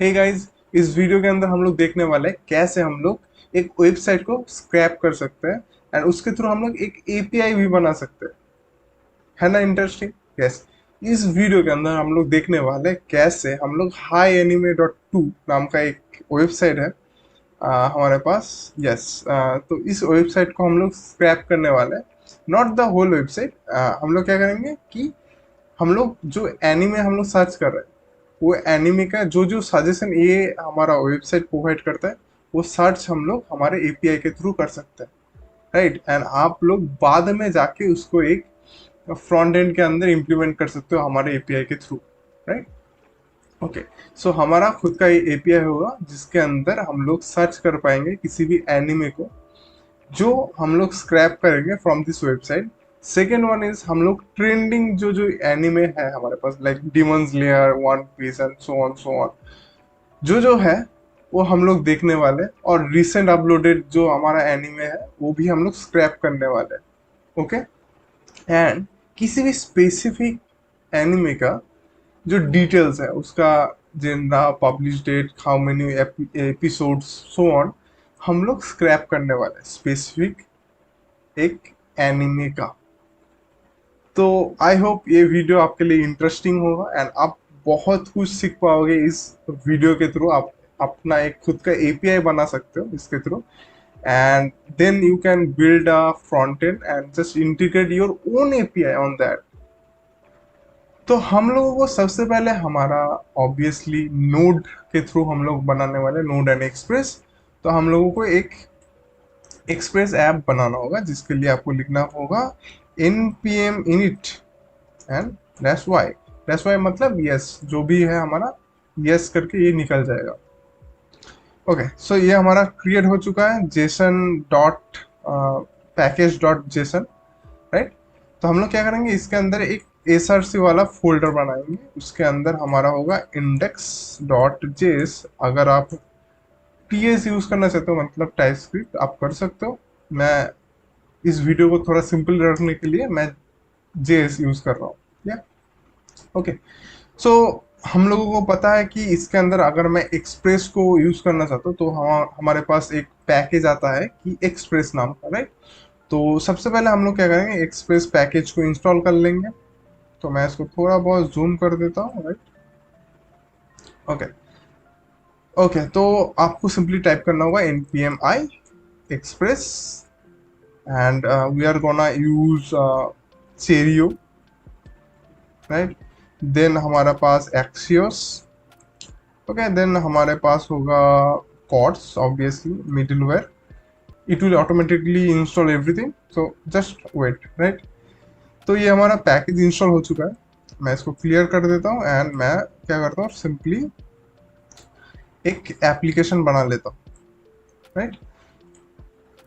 Hey guys, इस video के अंदर हम लोग देखने वाले हैं कैसे हम लोग एक वेबसाइट को स्क्रैप कर सकते हैं एंड उसके थ्रू हम लोग एक एपीआई भी बना सकते हैं। है ना इंटरेस्टिंग? यस। इस वीडियो के अंदर हम लोग देखने वाले हैं कैसे हम लोग हाई एनिमे डॉट टू नाम का एक वेबसाइट है हमारे पास। यस। तो इस वेबसाइट को हम लोग स्क्रैप करने वाले हैं। Not the whole website. हम लोग क्या करेंगे कि हम लोग जो एनिमे हम लोग सर्च कर रहे हैं वो एनिमे का जो जो सजेशन ये हमारा वेबसाइट प्रोवाइड करता है वो सर्च हम लोग हमारे एपीआई के थ्रू कर सकते हैं। राइट। एंड आप लोग बाद में जाके उसको एक फ्रंट एंड के अंदर इम्प्लीमेंट कर सकते हो हमारे एपीआई के थ्रू। राइट। ओके। सो हमारा खुद का एपीआई होगा जिसके अंदर हम लोग सर्च कर पाएंगे किसी भी एनिमे को जो हम लोग स्क्रैप करेंगे from this website. Second one is हम लोग ट्रेंडिंग जो जो एनिमे है हमारे पास like Demon Slayer, One Piece and so on जो जो है वो हम लोग देखने वाले हैं। और रिसेंट अपलोडेड जो हमारा एनिमे है वो भी हम लोग स्क्रैप करने वाले हैं। ओके। एंड किसी भी स्पेसिफिक एनिमे का जो डिटेल्स है उसका जिनका publish date, how many episodes, so on हम लोग स्क्रैप करने वाले हैं स्पेसिफिक एक एनिमे का। तो आई होप ये वीडियो आपके लिए इंटरेस्टिंग होगा एंड आप बहुत कुछ सीख पाओगे इस वीडियो के थ्रू। आप अपना एक खुद का एपीआई बना सकते हो इसके through and then you can build a front end and just integrate your own API on that. तो हम लोगों को सबसे पहले हमारा ऑब्वियसली नोड के थ्रू हम लोग बनाने वाले नोड एंड एक्सप्रेस। तो हम लोगों को एक एक्सप्रेस ऐप बनाना होगा जिसके लिए आपको लिखना होगा npm init and that's why मतलब यस जो भी है हमारा यस करके ये निकल जाएगा। ओके। सो ये हमारा क्रिएट हो चुका है Jason dot package dot JSON. Right. तो हम लोग क्या करेंगे इसके अंदर एक एसआरसी वाला फोल्डर बनाएंगे। उसके अंदर हमारा होगा इंडेक्स डॉट जेस। अगर आप टीएस यूज करना चाहते हो मतलब टाइप स्क्रिप्ट आप कर सकते हो। मैं इस वीडियो को थोड़ा सिंपल रखने के लिए मैं जेएस यूज कर रहा हूँ। या ओके। सो हम लोगों को पता है कि इसके अंदर अगर मैं एक्सप्रेस को यूज करना चाहता हूँ तो हमारे पास एक पैकेज आता है कि एक्सप्रेस नाम का। राइट। तो सबसे पहले हम लोग क्या करेंगे एक्सप्रेस पैकेज को इंस्टॉल कर लेंगे। तो मैं इसको थोड़ा बहुत जूम कर देता हूँ। राइट। ओके। ओके। तो आपको सिंपली टाइप करना होगा npm i express and we are gonna use Cheerio। Right. Then हमारा पास Axios। ओके। देन हमारे पास होगा cors obviously middleware. It will automatically install everything so just wait. Right. तो ये हमारा पैकेज इंस्टॉल हो चुका है। मैं इसको क्लियर कर देता हूँ एंड मैं क्या करता हूँ सिंपली एक एप्लीकेशन बना लेता हूँ। राइट।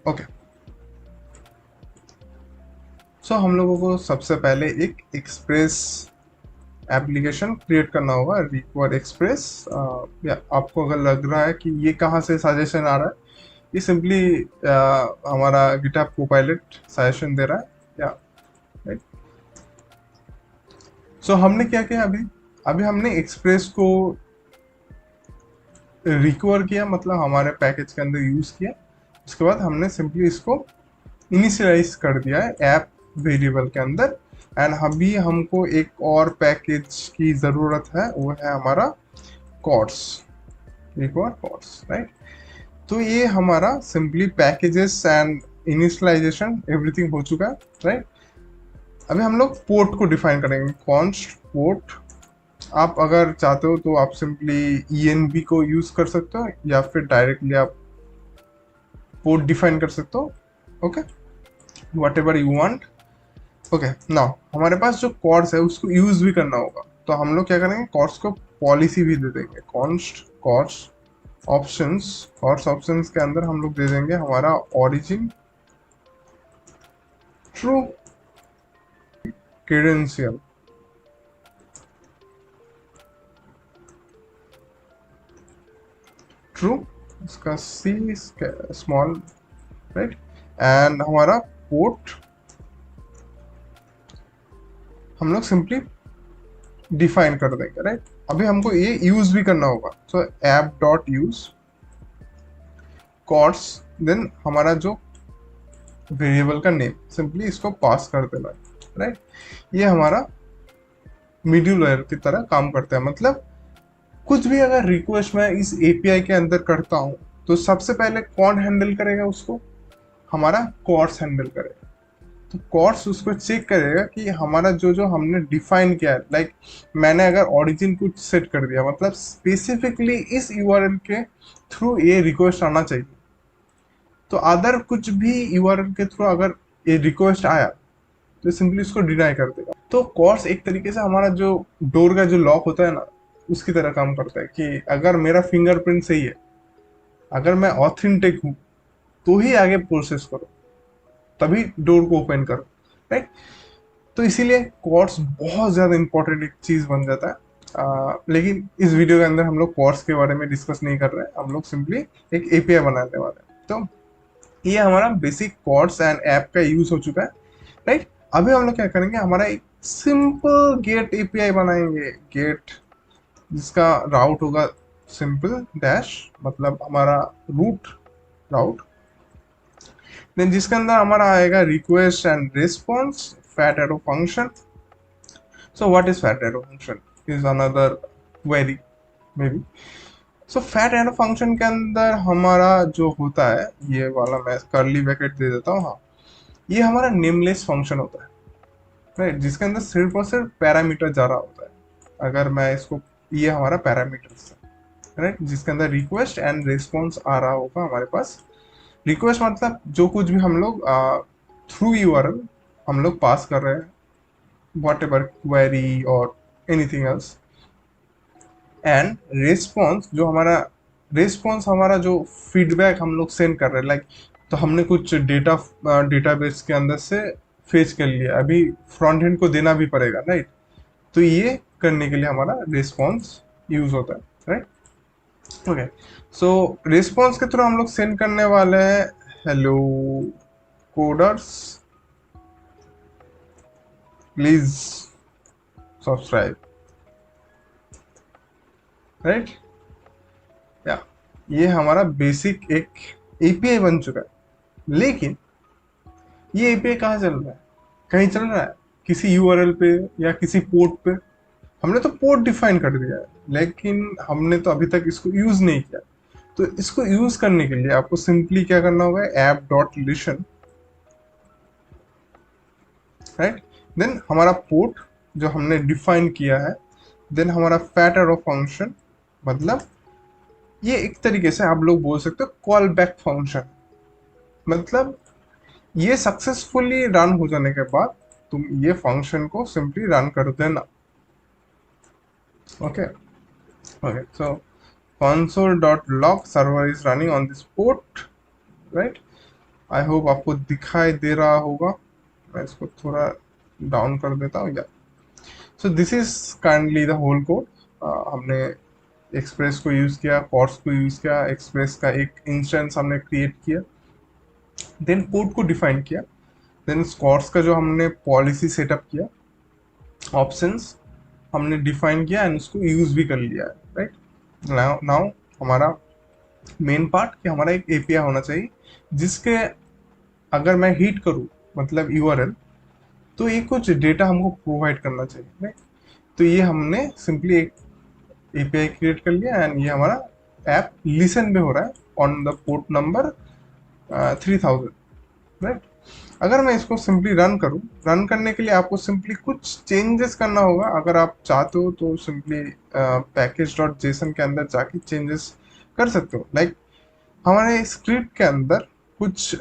ओके। सो हम लोगों को सबसे पहले एक एक्सप्रेस एप्लीकेशन क्रिएट करना होगा रिक्वायर एक्सप्रेस। या आपको अगर लग रहा है कि ये कहाँ से सजेशन आ रहा है ये सिंपली हमारा गिटहब कोपायलट सजेशन दे रहा है। या राइट। सो हमने क्या किया अभी अभी हमने एक्सप्रेस को रिकवर किया मतलब हमारे पैकेज के अंदर यूज किया। उसके बाद हमने सिंपली इसको इनिशियलाइज कर दिया है ऐप वेरिएबल के अंदर। एंड अभी हमको एक और पैकेज की ज़रूरत है वो है हमारा कॉर्ड्स रिक्वायर कॉर्ड्स। राइट। तो ये हमारा simply packages and initialization everything हो चुका है। राइट। अभी हम लोग पोर्ट को डिफाइन करेंगे कॉन्स्ट पोर्ट। आप अगर चाहते हो तो आप सिंपली ENB को यूज कर सकते हो या फिर डायरेक्टली आप पोर्ट डिफाइन कर सकते हो। Okay. What ever you want. Okay. Now हमारे पास जो कॉर्ड्स है उसको यूज भी करना होगा तो हम लोग क्या करेंगे कॉर्ड्स को पॉलिसी भी दे देंगे const cors options. Cors options के अंदर हम लोग दे देंगे हमारा ओरिजिन ट्रू क्रेडेंशियल। ट्रू इसका सी स्मॉल। राइट। एंड हमारा पोर्ट हम लोग सिंपली डिफाइन कर देंगे। राइट। अभी हमको ये यूज भी करना होगा। So app dot use cors, then हमारा जो वेरिएबल का नेम, सिंपली इसको पास कर देना है, राइट। ये हमारा मिडिलवेयर की तरह काम करता है। मतलब कुछ भी अगर रिक्वेस्ट मैं इस एपीआई के अंदर करता हूँ तो सबसे पहले कौन हैंडल करेगा उसको? हमारा कॉर्ड्स हैंडल करेगा। तो कॉर्ड्स उसको चेक करेगा कि हमारा जो जो हमने डिफाइन किया है, लाइक मैंने अगर ओरिजिन कुछ सेट कर दिया, मतलब स्पेसिफिकली इस यूआरएल के थ्रू ये रिक्वेस्ट आना चाहिए, तो अदर कुछ भी यूआरएल के थ्रू अगर ये रिक्वेस्ट आया तो सिंपली उसको डिनाई कर देगा। तो कॉर्ड्स एक तरीके से हमारा जो डोर का जो लॉक होता है ना, उसकी तरह काम करता है कि अगर मेरा फिंगरप्रिंट सही है, अगर मैं ऑथेंटिक हूं, तो ही आगे प्रोसेस करो, तभी डोर को ओपन करो, राइट। तो इसीलिए कॉर्ड्स बहुत ज़्यादा इंपॉर्टेंट एक चीज़ बन जाता है। लेकिन इस वीडियो के अंदर हम लोग कॉर्ड्स के बारे में डिस्कस नहीं कर रहे हैं, हम लोग सिंपली एक एपीआई बनाने वाले हैं। तो ये हमारा बेसिक कॉर्ड्स एंड ऐप का यूज हो चुका है, राइट। अभी हम लोग क्या करेंगे, हमारा एक सिंपल गेट एपीआई बनाएंगे। गेट जिसका राउट होगा सिंपल डैश, मतलब हमारा रूट राउट, देन जिसके अंदर हमारा आएगा request and response, fat arrow function. So what is fat arrow function is another query may be. So fat arrow function के अंदर हमारा जो होता है, ये वाला मैं कर्ली ब्रैकेट दे देता हूँ, हाँ, ये हमारा नेमलेस फंक्शन होता है, राइट, जिसके अंदर सिर्फ और सिर्फ पैरामीटर जा रहा होता है। अगर मैं इसको, ये हमारा पैरामीटर्स है, राइट, जिसके अंदर रिक्वेस्ट एंड रिस्पॉन्स आ रहा होगा हमारे पास। रिक्वेस्ट मतलब जो कुछ भी हम लोग थ्रू यूआरएल हम लोग पास कर रहे हैं, वॉट एवर क्वेरी और एनीथिंग एल्स। एंड रिस्पॉन्स जो हमारा, रिस्पॉन्स हमारा जो फीडबैक हम लोग सेंड कर रहे हैं, लाइक तो हमने कुछ डेटा डेटाबेस के अंदर से फेच कर लिया, अभी फ्रंट एंड को देना भी पड़ेगा, राइट। तो ये करने के लिए हमारा रिस्पॉन्स यूज होता है, राइट। ओके, सो रिस्पॉन्स के थ्रू हम लोग सेंड करने वाले हैं hello coders please subscribe, right. या ये हमारा बेसिक एक एपीआई बन चुका है। लेकिन ये एपीआई कहाँ चल रहा है? कहीं चल रहा है किसी यूआरएल पे या किसी पोर्ट पे। हमने तो पोर्ट डिफाइन कर दिया है, लेकिन हमने तो अभी तक इसको यूज नहीं किया। तो इसको यूज करने के लिए आपको सिंपली क्या करना होगा, app dot listen, right. Then हमारा पोर्ट जो हमने डिफाइन किया है, देन हमारा फैट एरो फंक्शन, मतलब ये एक तरीके से आप लोग बोल सकते हो कॉल बैक फंक्शन। मतलब ये सक्सेसफुली रन हो जाने के बाद तुम ये फंक्शन को सिंपली रन कर देना। Okay okay, so console.log server is running on this port, right? I hope आपको दिखाई दे रहा होगा। मैं इसको थोड़ा डाउन कर देता हूँ, या so this is kindly the whole code. हमने एक्सप्रेस को यूज किया, कॉर्ड्स को यूज किया, एक्सप्रेस का एक इंस्टेंस हमने क्रिएट किया, देन पोर्ट को डिफाइन किया, देन कॉर्ड्स का जो हमने पॉलिसी सेटअप किया, ऑप्शंस हमने डिफाइन किया एंड उसको यूज भी कर लिया है, राइट। नाउ हमारा मेन पार्ट कि हमारा एक एपीआई होना चाहिए जिसके अगर मैं हिट करूँ, मतलब यूआरएल, तो ये कुछ डेटा हमको प्रोवाइड करना चाहिए, राइट। तो ये हमने सिंपली एक एपीआई क्रिएट कर लिया एंड ये हमारा ऐप लिसन पे हो रहा है on the port number 3000, right. अगर मैं इसको सिंपली रन करूं, रन करने के लिए आपको सिंपली कुछ चेंजेस करना होगा। अगर आप चाहते हो तो सिंपली पैकेज डॉट जेसन के अंदर जाके चेंजेस कर सकते हो। लाइक हमारे स्क्रिप्ट के अंदर कुछ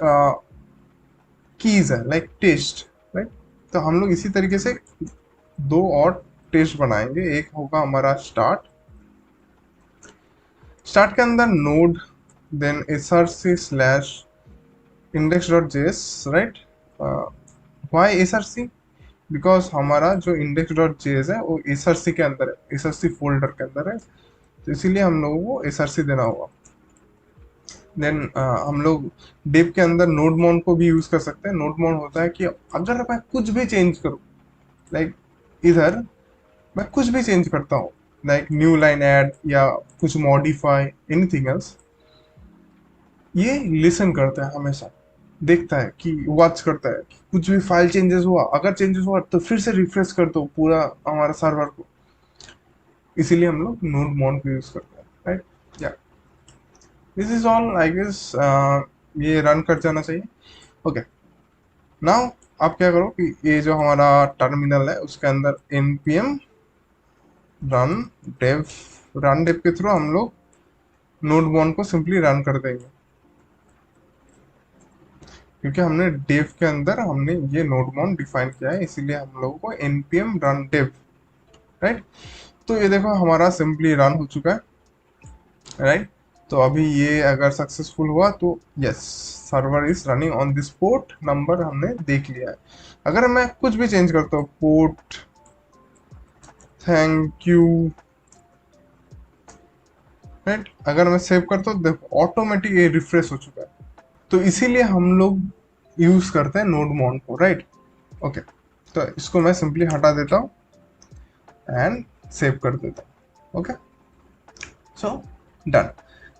कीज है, लाइक टेस्ट, राइट। तो हम लोग इसी तरीके से दो और टेस्ट बनाएंगे। एक होगा हमारा स्टार्ट, स्टार्ट के अंदर node, then src slash index.js, right. Why src? Because हमारा जो index.js है वो src के अंदर है, src फोल्डर के अंदर है, तो इसीलिए हम लोगों को src देना होगा। देन हम लोग डिव के अंदर नोड माउंट को भी यूज कर सकते हैं। नोड माउंट होता है कि अगर मैं कुछ भी चेंज करूँ, लाइक इधर मैं कुछ भी चेंज करता हूँ, लाइक न्यू लाइन ऐड या कुछ मॉडिफाई एनीथिंग एल्स, ये लिसन करता है हमेशा, देखता है कि वॉच करता है कि कुछ भी फाइल चेंजेस हुआ, अगर चेंजेस हुआ तो फिर से रिफ्रेश कर दो पूरा हमारा सर्वर को। इसीलिए हम लोग नोड मॉन को यूज करते हैं, राइट। या this is all I guess, ये रन कर जाना चाहिए। ओके, नाउ आप क्या करो कि ये जो हमारा टर्मिनल है उसके अंदर npm run dev, run dev के थ्रू हम लोग नोड मॉन को सिंपली रन कर देंगे, क्योंकि हमने डेव के अंदर हमने ये नोड मॉन डिफाइन किया है, इसीलिए हम लोगों को npm रन डेव, राइट। तो ये देखो हमारा सिंपली रन हो चुका है, राइट। तो अभी ये अगर सक्सेसफुल हुआ तो yes, server is running on this port number हमने देख लिया है। अगर मैं कुछ भी चेंज करता हूँ, पोर्ट थैंक यू, राइट, अगर मैं सेव करता हूँ देखो ऑटोमेटिक ये रिफ्रेश हो चुका है। तो इसीलिए हम लोग यूज करते हैं नोड मॉन को, राइट। ओके, तो इसको मैं सिंपली हटा देता हूँ एंड सेव कर देता हूँ। Okay, so done.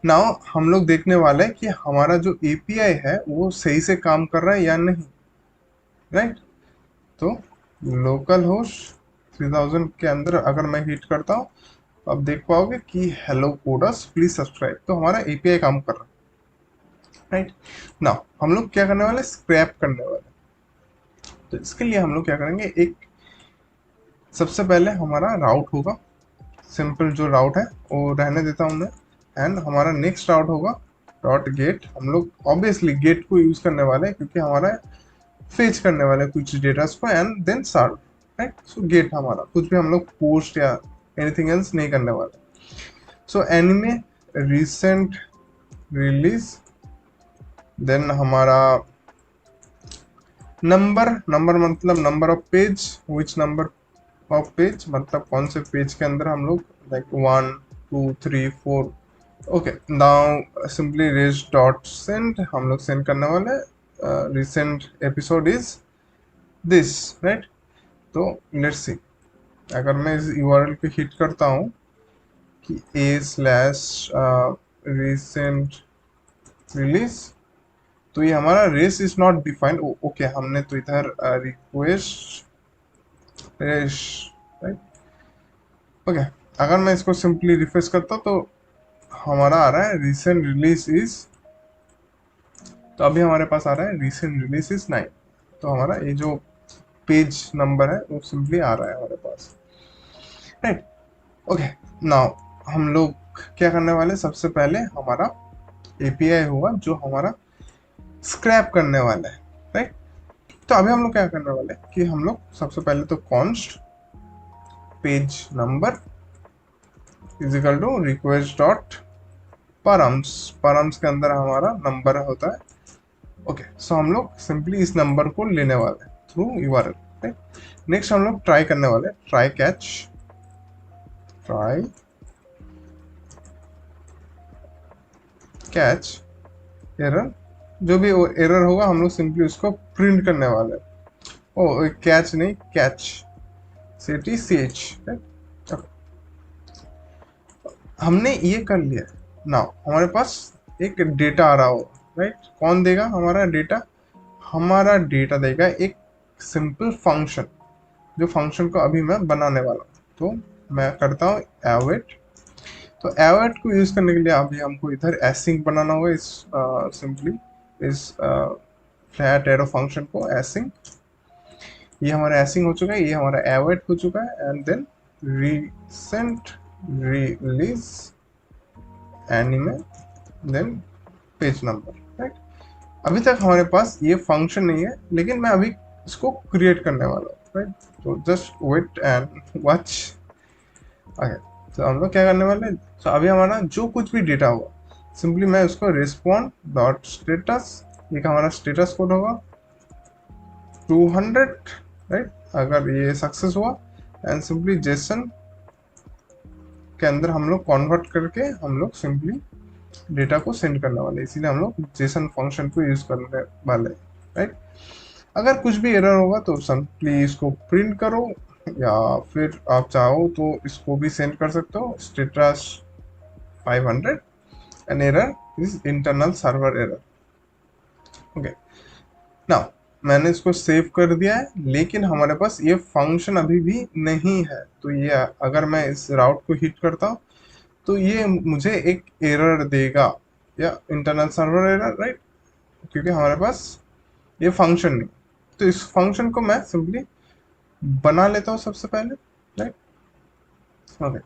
नाउ हम लोग देखने वाले हैं कि हमारा जो एपीआई है वो सही से काम कर रहा है या नहीं, राइट। तो लोकल होस्ट 3000 के अंदर अगर मैं हिट करता हूँ तो आप देख पाओगे कि हेलो कोडस प्लीज सब्सक्राइब, तो हमारा एपीआई काम कर रहा है, राइट। नाउ हम लोग क्या करने वाले, स्क्रैप करने वाले। तो इसके लिए हम लोग क्या करेंगे, एक सबसे पहले हमारा राउट होगा, सिंपल जो राउट है वो रहने देता हूँ मैं, एंड हमारा नेक्स्ट राउट होगा डॉट गेट। हम लोग ऑब्वियसली गेट को यूज करने वाले हैं क्योंकि हमारा फेच करने वाले हैं कुछ डेटास को, and then serve, right. So get हमारा कुछ भी हम लोग पोस्ट या एनीथिंग एल्स नहीं करने वाले। So anime recent release, then हमारा नंबर, नंबर मतलब number of page, which number of page मतलब कौन से पेज के अंदर हम लोग, like 1 2 3 4। Okay, now simply res dot send, हम लोग सेंड करने वाले recent episode is this, right. तो लेट्स सी, अगर मैं इस यूआरएल पे हिट करता हूँ कि a/recent रिलीज, तो ये हमारा res is not defined. Okay, हमने तो इधर रिक्वेस्ट रेस, राइट। ओके, अगर मैं इसको सिंपली रिफ्रेश करता तो हमारा आ रहा है रिसेंट रिलीज इज, तो अभी हमारे पास आ रहा है रिसेंट रिलीज इज 9। तो हमारा ये जो पेज नंबर है वो सिंपली आ रहा है हमारे पास, राइट। ओके, नाउ हम लोग क्या करने वाले, सबसे पहले हमारा एपीआई होगा जो हमारा स्क्रैप करने वाला है, राइट। तो अभी हम लोग क्या करने वाले कि हम लोग सबसे पहले तो const page number is equal to request dot params, params के अंदर हमारा नंबर होता है। ओके, सो हम लोग सिंपली इस नंबर को लेने वाले थ्रू यूआरएल, राइट। नेक्स्ट हम लोग ट्राई करने वाले, try catch, try catch error, जो भी एरर होगा हम लोग सिंपली उसको प्रिंट करने वाले। ओ कैच नहीं, कैच, CATCH, राइट। हमने ये कर लिया। नाउ हमारे पास एक डेटा आ रहा होगा, राइट। कौन देगा हमारा डेटा, हमारा डेटा देगा एक सिंपल फंक्शन, जो फंक्शन को अभी मैं बनाने वाला हूँ। तो मैं करता हूँ await। तो await को यूज करने के लिए अभी हमको इधर async बनाना होगा, इस सिंपली इस फ्लैट एरो फंक्शन को async। ये हमारा async हो चुका है, ये हमारा await हो चुका है, and then recent release anime then page number, right. अभी तक हमारे पास ये फंक्शन नहीं है, लेकिन मैं अभी इसको क्रिएट करने वाला हूँ, राइट। तो just wait and watch. Okay, तो हम लोग क्या करने वाले हैं, तो अभी हमारा जो कुछ भी डेटा होगा सिंपली मैं उसको रिस्पॉन्ड डॉट स्टेटस, ये हमारा स्टेटस कोड होगा 200, राइट। अगर ये सक्सेस हुआ, एंड सिंपली जेसन के अंदर हम लोग कन्वर्ट करके हम लोग सिंपली डेटा को सेंड करने वाले, इसीलिए हम लोग जेसन फंक्शन को यूज करने वाले, राइट। अगर कुछ भी एरर होगा तो सिंपली इसको प्रिंट करो या फिर आप चाहो तो इसको भी सेंड कर सकते हो, status 500 an error is internal server error. Okay, now मैंने इसको सेव कर दिया है, लेकिन हमारे पास ये फंक्शन अभी भी नहीं है। तो ये अगर मैं इस राउट को हिट करता हूँ तो ये मुझे एक एरर देगा, या इंटरनल सर्वर एरर, राइट, क्योंकि हमारे पास ये फंक्शन नहीं। तो इस फंक्शन को मैं सिंपली बना लेता हूँ सबसे पहले, राइट। ओके,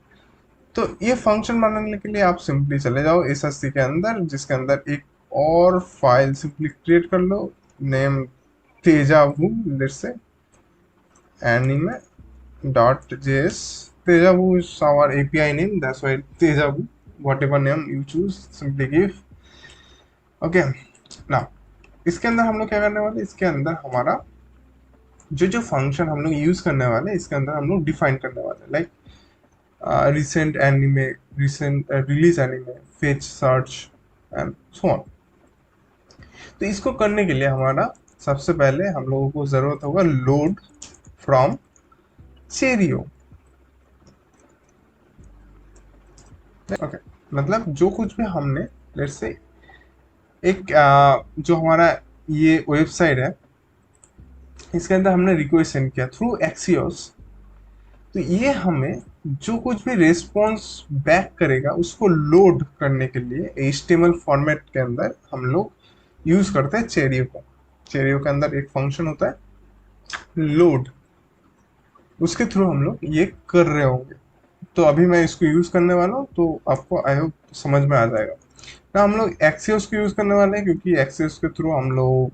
तो ये फंक्शन बनाने के लिए आप सिंपली चले जाओ एसएससी के अंदर, जिसके अंदर एक और फाइल सिंपली क्रिएट कर लो, नेम तेजाबू, let's say anime dot js. Tejabu is our API name, that's why Tejabu. Whatever name you choose, simply give. Okay, now इसके अंदर हम लोग क्या करने वाले, इसके अंदर हमारा जो जो फंक्शन हम लोग यूज करने वाले इसके अंदर हम लोग डिफाइन करने वाले, like recent anime, recent release anime, fetch search and so on. तो इसको करने के लिए हमारा सबसे पहले हम लोगों को जरूरत होगा लोड फ्रॉम चेरियो। ओके, मतलब जो कुछ भी हमने, लेट्स से एक जो हमारा ये वेबसाइट है, इसके अंदर हमने रिक्वेस्ट सेंड किया थ्रू एक्सियोस, तो ये हमें जो कुछ भी रिस्पॉन्स बैक करेगा उसको लोड करने के लिए HTML फॉर्मेट के अंदर हम लोग यूज करते हैं चेरियो को। चेरियो के अंदर एक फंक्शन होता है लोड, उसके थ्रू हम लोग ये कर रहे होंगे। तो अभी मैं इसको यूज करने वाला हूँ, तो आपको आई होप समझ में आ जाएगा ना। हम लोग एक्सियोस को यूज करने वाले हैं क्योंकि एक्सियोस के थ्रू हम लोग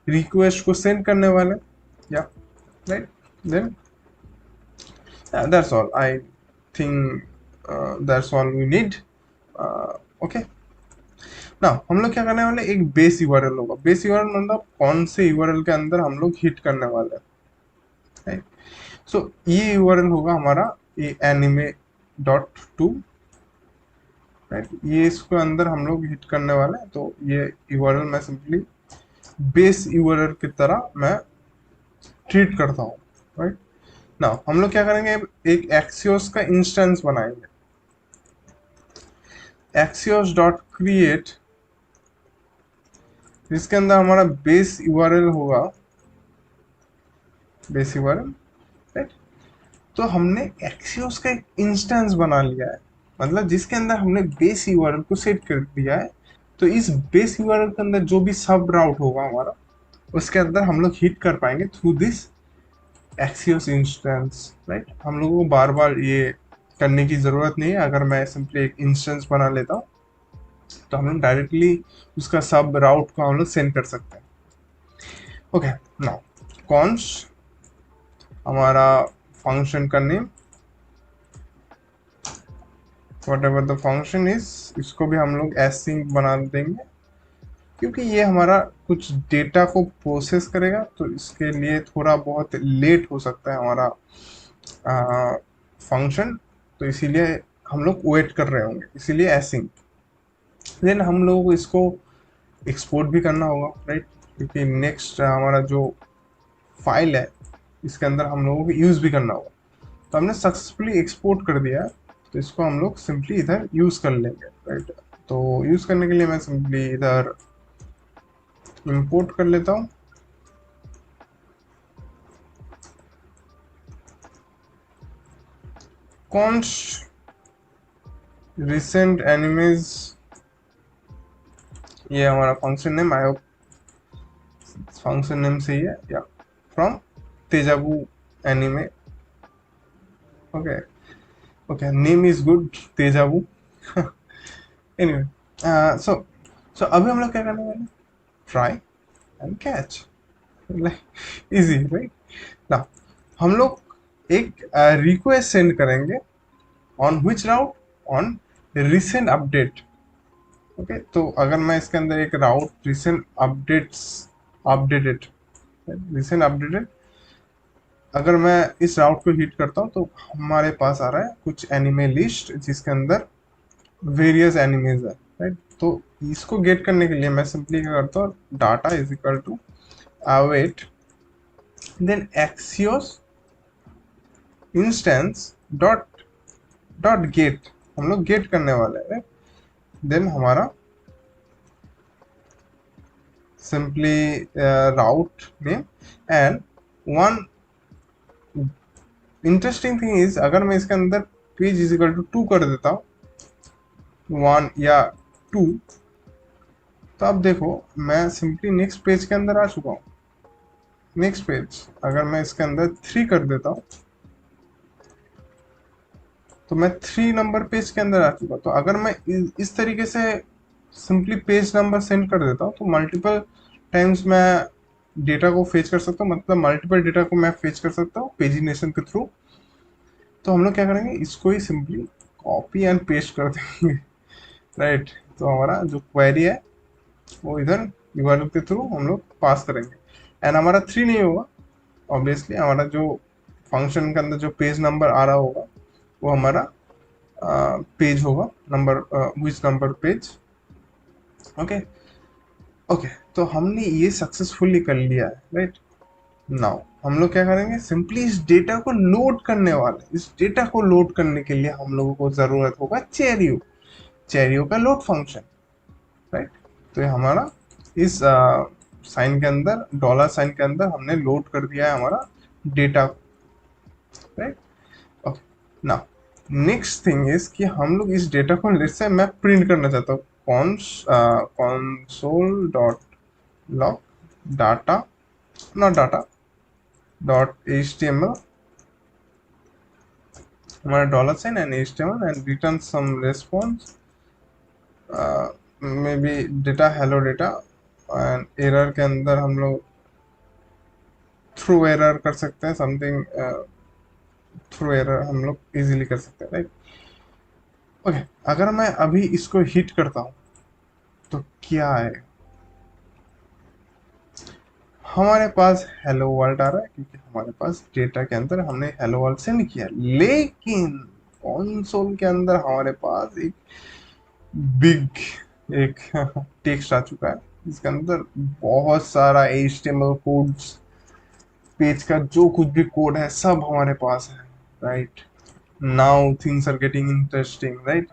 रिक्वेस्ट को सेंड करने वाले हैं, या right. Then that's all, I think that's all we need. Okay, ना हम लोग क्या करने वाले, एक बेस यूआरएल होगा। बेस यूआरएल मतलब कौन से यूआरएल के अंदर हम लोग हिट करने वाले हैं, राइट। सो ये यूआरएल होगा हमारा ये anime.to, राइट। ये इसके अंदर हम लोग हिट करने वाले हैं। तो ये यूआरएल मैं सिंपली बेस यूआरएल की तरह मैं ट्रीट करता हूँ, राइट। ना हम लोग क्या करेंगे, एक एक्सियोस का इंस्टेंस बनाएंगे, एक्सियोस डॉट क्रिएट, जिसके अंदर हमारा बेस यूआरएल होगा, बेस यूआरएल, राइट। तो हमने एक्सियोस का एक इंस्टेंस बना लिया है, मतलब जिसके अंदर हमने बेस यूआरएल को सेट कर दिया है। तो इस बेस यूआरएल के अंदर जो भी सब राउट होगा हमारा, उसके अंदर हम लोग हिट कर पाएंगे through this Axios instance, right. हम लोगों को बार बार ये करने की जरूरत नहीं है। अगर मैं सिंपली एक इंस्टेंस बना लेता हूँ तो हम लोग डायरेक्टली उसका सब राउट को हम लोग सेंड कर सकते हैं। ओके, नाउ कॉन्स हमारा फंक्शन का name, what ever the function is, इसको भी हम लोग एसिंक बना देंगे क्योंकि ये हमारा कुछ डेटा को प्रोसेस करेगा, तो इसके लिए थोड़ा बहुत लेट हो सकता है हमारा फंक्शन। तो इसीलिए हम लोग वेट कर रहे होंगे, इसीलिए एसिंक। देन हम लोगों को इसको एक्सपोर्ट भी करना होगा, राइट, क्योंकि नेक्स्ट हमारा जो फाइल है इसके अंदर हम लोगों को यूज़ भी करना होगा। तो हमने सक्सेसफुली एक्सपोर्ट कर दिया है, तो इसको हम लोग सिंपली इधर यूज़ कर लेंगे, राइट। तो यूज़ करने के लिए मैं सिंपली इधर इंपोर्ट कर लेता हूँ। कॉन्स रिसेंट एनिमेज, ये हमारा function name, I hope function name सही है, या फ्रॉम तेजाबू anime. Okay okay, name is good, तेजाबू। एनीवे, सो अभी हम लोग क्या करने वाले, try and catch, easy, right. ना हम लोग एक रिक्वेस्ट सेंड करेंगे on which route, on recent update. Okay, तो अगर मैं इसके अंदर एक route recent updates, updated, recent updated, अगर मैं इस राउट को हिट करता हूँ तो हमारे पास आ रहा है कुछ एनिमे लिस्ट जिसके अंदर वेरियस एनिमेज है, राइट। तो इसको गेट करने के लिए मैं सिंपली क्या करता हूँ, data is equal to await, then axios instance dot dot get, हम लोग गेट करने वाले हैं। देन हमारा simply route name and one interesting thing is, अगर मैं इसके अंदर पेज इज इक्वल टू 2 कर देता हूँ, 1 या 2, तो अब देखो मैं सिंपली नेक्स्ट पेज के अंदर आ चुका हूँ। नेक्स्ट पेज अगर मैं इसके अंदर 3 कर देता हूँ तो मैं 3 नंबर पेज के अंदर आ चुका। तो अगर मैं इस तरीके से सिंपली पेज नंबर सेंड कर देता हूँ तो मल्टीपल टाइम्स मैं डेटा को फेच कर सकता हूँ, मतलब मल्टीपल डेटा को मैं फेच कर सकता हूँ पेजिनेशन के थ्रू। तो हम लोग क्या करेंगे, इसको ही सिंपली कॉपी एंड पेस्ट कर देंगे। राइट, तो हमारा जो क्वेरी है वो इधर यूआरएल के थ्रू हम लोग पास करेंगे। एंड हमारा 3 नहीं होगा, ऑब्वियसली हमारा जो फंक्शन के अंदर जो पेज नंबर आ रहा होगा वो हमारा पेज होगा, number which number page. Okay okay, तो हमने ये सक्सेसफुली कर लिया है। राइट, नाउ हम लोग क्या करेंगे, सिंपली इस डेटा को लोड करने वाले, इस डेटा को लोड करने के लिए हम लोगों को जरूरत होगा चेरियो, चेरियो का लोड फंक्शन। राइट, तो ये हमारा इस साइन के अंदर, डॉलर साइन के अंदर हमने लोड कर दिया है हमारा data. Right, okay, now next thing is कि हम लोग इस डेटा को लेट्स से मैं प्रिंट करना चाहता हूँ, console dot log data, not data dot html, हमारा dollar sign and html and return some response, maybe data hello data. And error के अंदर हम लोग थ्रू एरर कर सकते हैं, समथिंग थ्रू एरर हम लोग इजीली कर सकते हैं। राइट, ओके, अगर मैं अभी इसको हिट करता हूँ तो क्या है, हमारे पास हेलो वर्ल्ड आ रहा है क्योंकि हमारे पास डेटा के अंदर हमने हेलो वर्ल्ड सेंड किया। लेकिन कंसोल के अंदर हमारे पास एक बिग एक टेक्स्ट आ चुका है, इसके अंदर बहुत सारा HTML कोड्स, पेज का जो कुछ भी कोड है सब हमारे पास है। Right, now things are getting interesting. Right,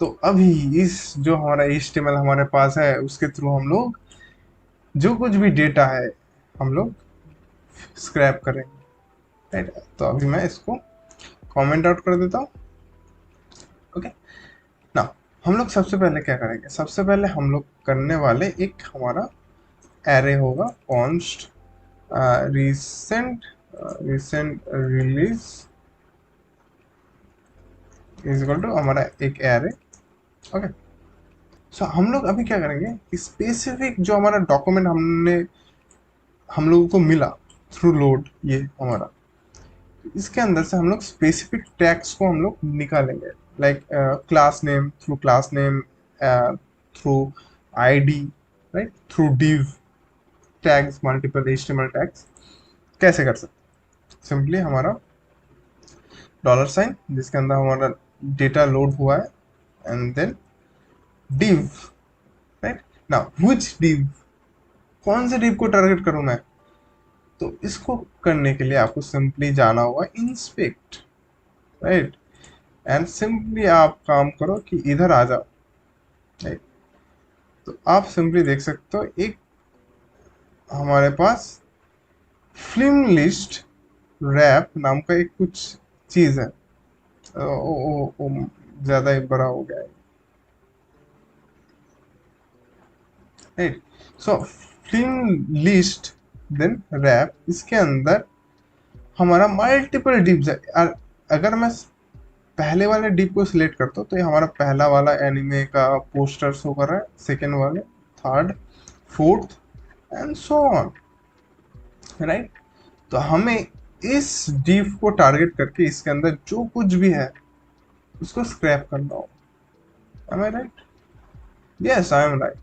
तो अभी इस जो हमारा HTML हमारे पास है उसके थ्रू हम लोग जो कुछ भी डेटा है हम लोग स्क्रैप करेंगे। राइट, तो अभी मैं इसको कमेंट आउट कर देता हूँ। ओके, ना हम लोग सबसे पहले क्या करेंगे, सबसे पहले हम लोग करने वाले एक हमारा एरे होगा const recent recent release is equal to हमारा एक एरे। ओके, सो हम लोग अभी क्या करेंगे, स्पेसिफिक जो हमारा डॉक्यूमेंट हम लोगों को मिला थ्रू लोड, ये हमारा इसके अंदर से हम लोग स्पेसिफिक टैग्स को हम लोग निकालेंगे, like class name, through class name, through ID, right, through div tags, multiple HTML tags. कैसे कर सकते, सिंपली हमारा डॉलर साइन जिसके अंदर हमारा डेटा लोड हुआ है and then div। Right, now which div, कौन से div को टारगेट करूं मैं, तो इसको करने के लिए आपको सिंपली जाना होगा इंस्पेक्ट। राइट, एंड सिंपली आप काम करो कि इधर आ जाओ। राइट, तो आप सिंपली देख सकते हो एक हमारे पास फिल्म लिस्ट रैप नाम का एक कुछ चीज है। ओ ज्यादा ही बड़ा हो गया है। Right, so film list then wrap, इसके अंदर हमारा मल्टीपल डिप्स है। अगर मैं पहले वाले डिप को सिलेक्ट करता हूँ तो ये हमारा पहला वाला एनिमे का पोस्टर शो कर रहा है, सेकेंड वाले, third, fourth and so on. Right, तो हमें इस डिप को टारगेट करके इसके अंदर जो कुछ भी है उसको स्क्रैप करना होगा। Am I right? Yes, I am right.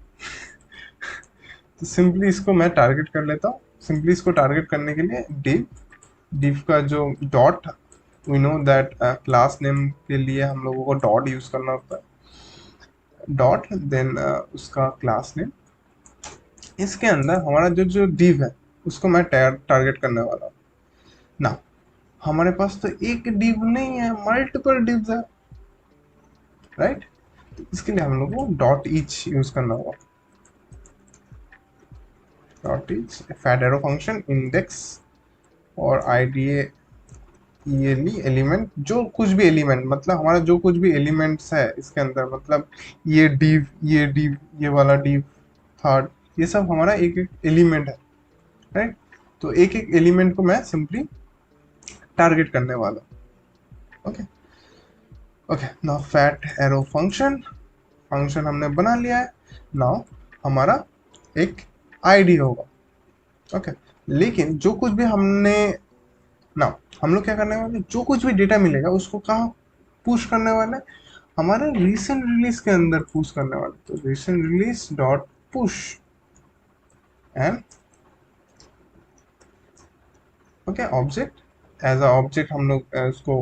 तो सिंपली इसको मैं टारगेट कर लेता हूँ। सिंपली इसको टारगेट करने के लिए डिव का जो dot, we know that class name के लिए हम लोगों को डॉट यूज करना होता है, डॉट देन उसका क्लास नेम। इसके अंदर हमारा जो जो डिव है उसको मैं टारगेट करने वाला हूँ ना। हमारे पास तो एक div नहीं है, मल्टीपल divs है, राइट। तो इसके लिए हम लोग को डॉट ईच यूज करना होगा। Dot each fat arrow function index और आईडीए ईएलई एलिमेंट, जो कुछ भी एलिमेंट, मतलब हमारा जो कुछ भी एलिमेंट्स है इसके अंदर, मतलब ये div ये वाला div थर्ड, ये सब हमारा एक एक एलिमेंट है, राइट। तो एक एक एलिमेंट को मैं सिंपली टारगेट करने वाला। Okay okay, now fat arrow function, function हमने बना लिया है। नाउ हमारा एक आईडी होगा। ओके, लेकिन जो कुछ भी हमने, ना हम लोग क्या करने वाले, जो कुछ भी डेटा मिलेगा उसको कहाँ पुश करने वाले, हमारे रिसेंट रिलीज के अंदर पुश करने वाले। तो recent release dot push and okay object, as a object हम लोग उसको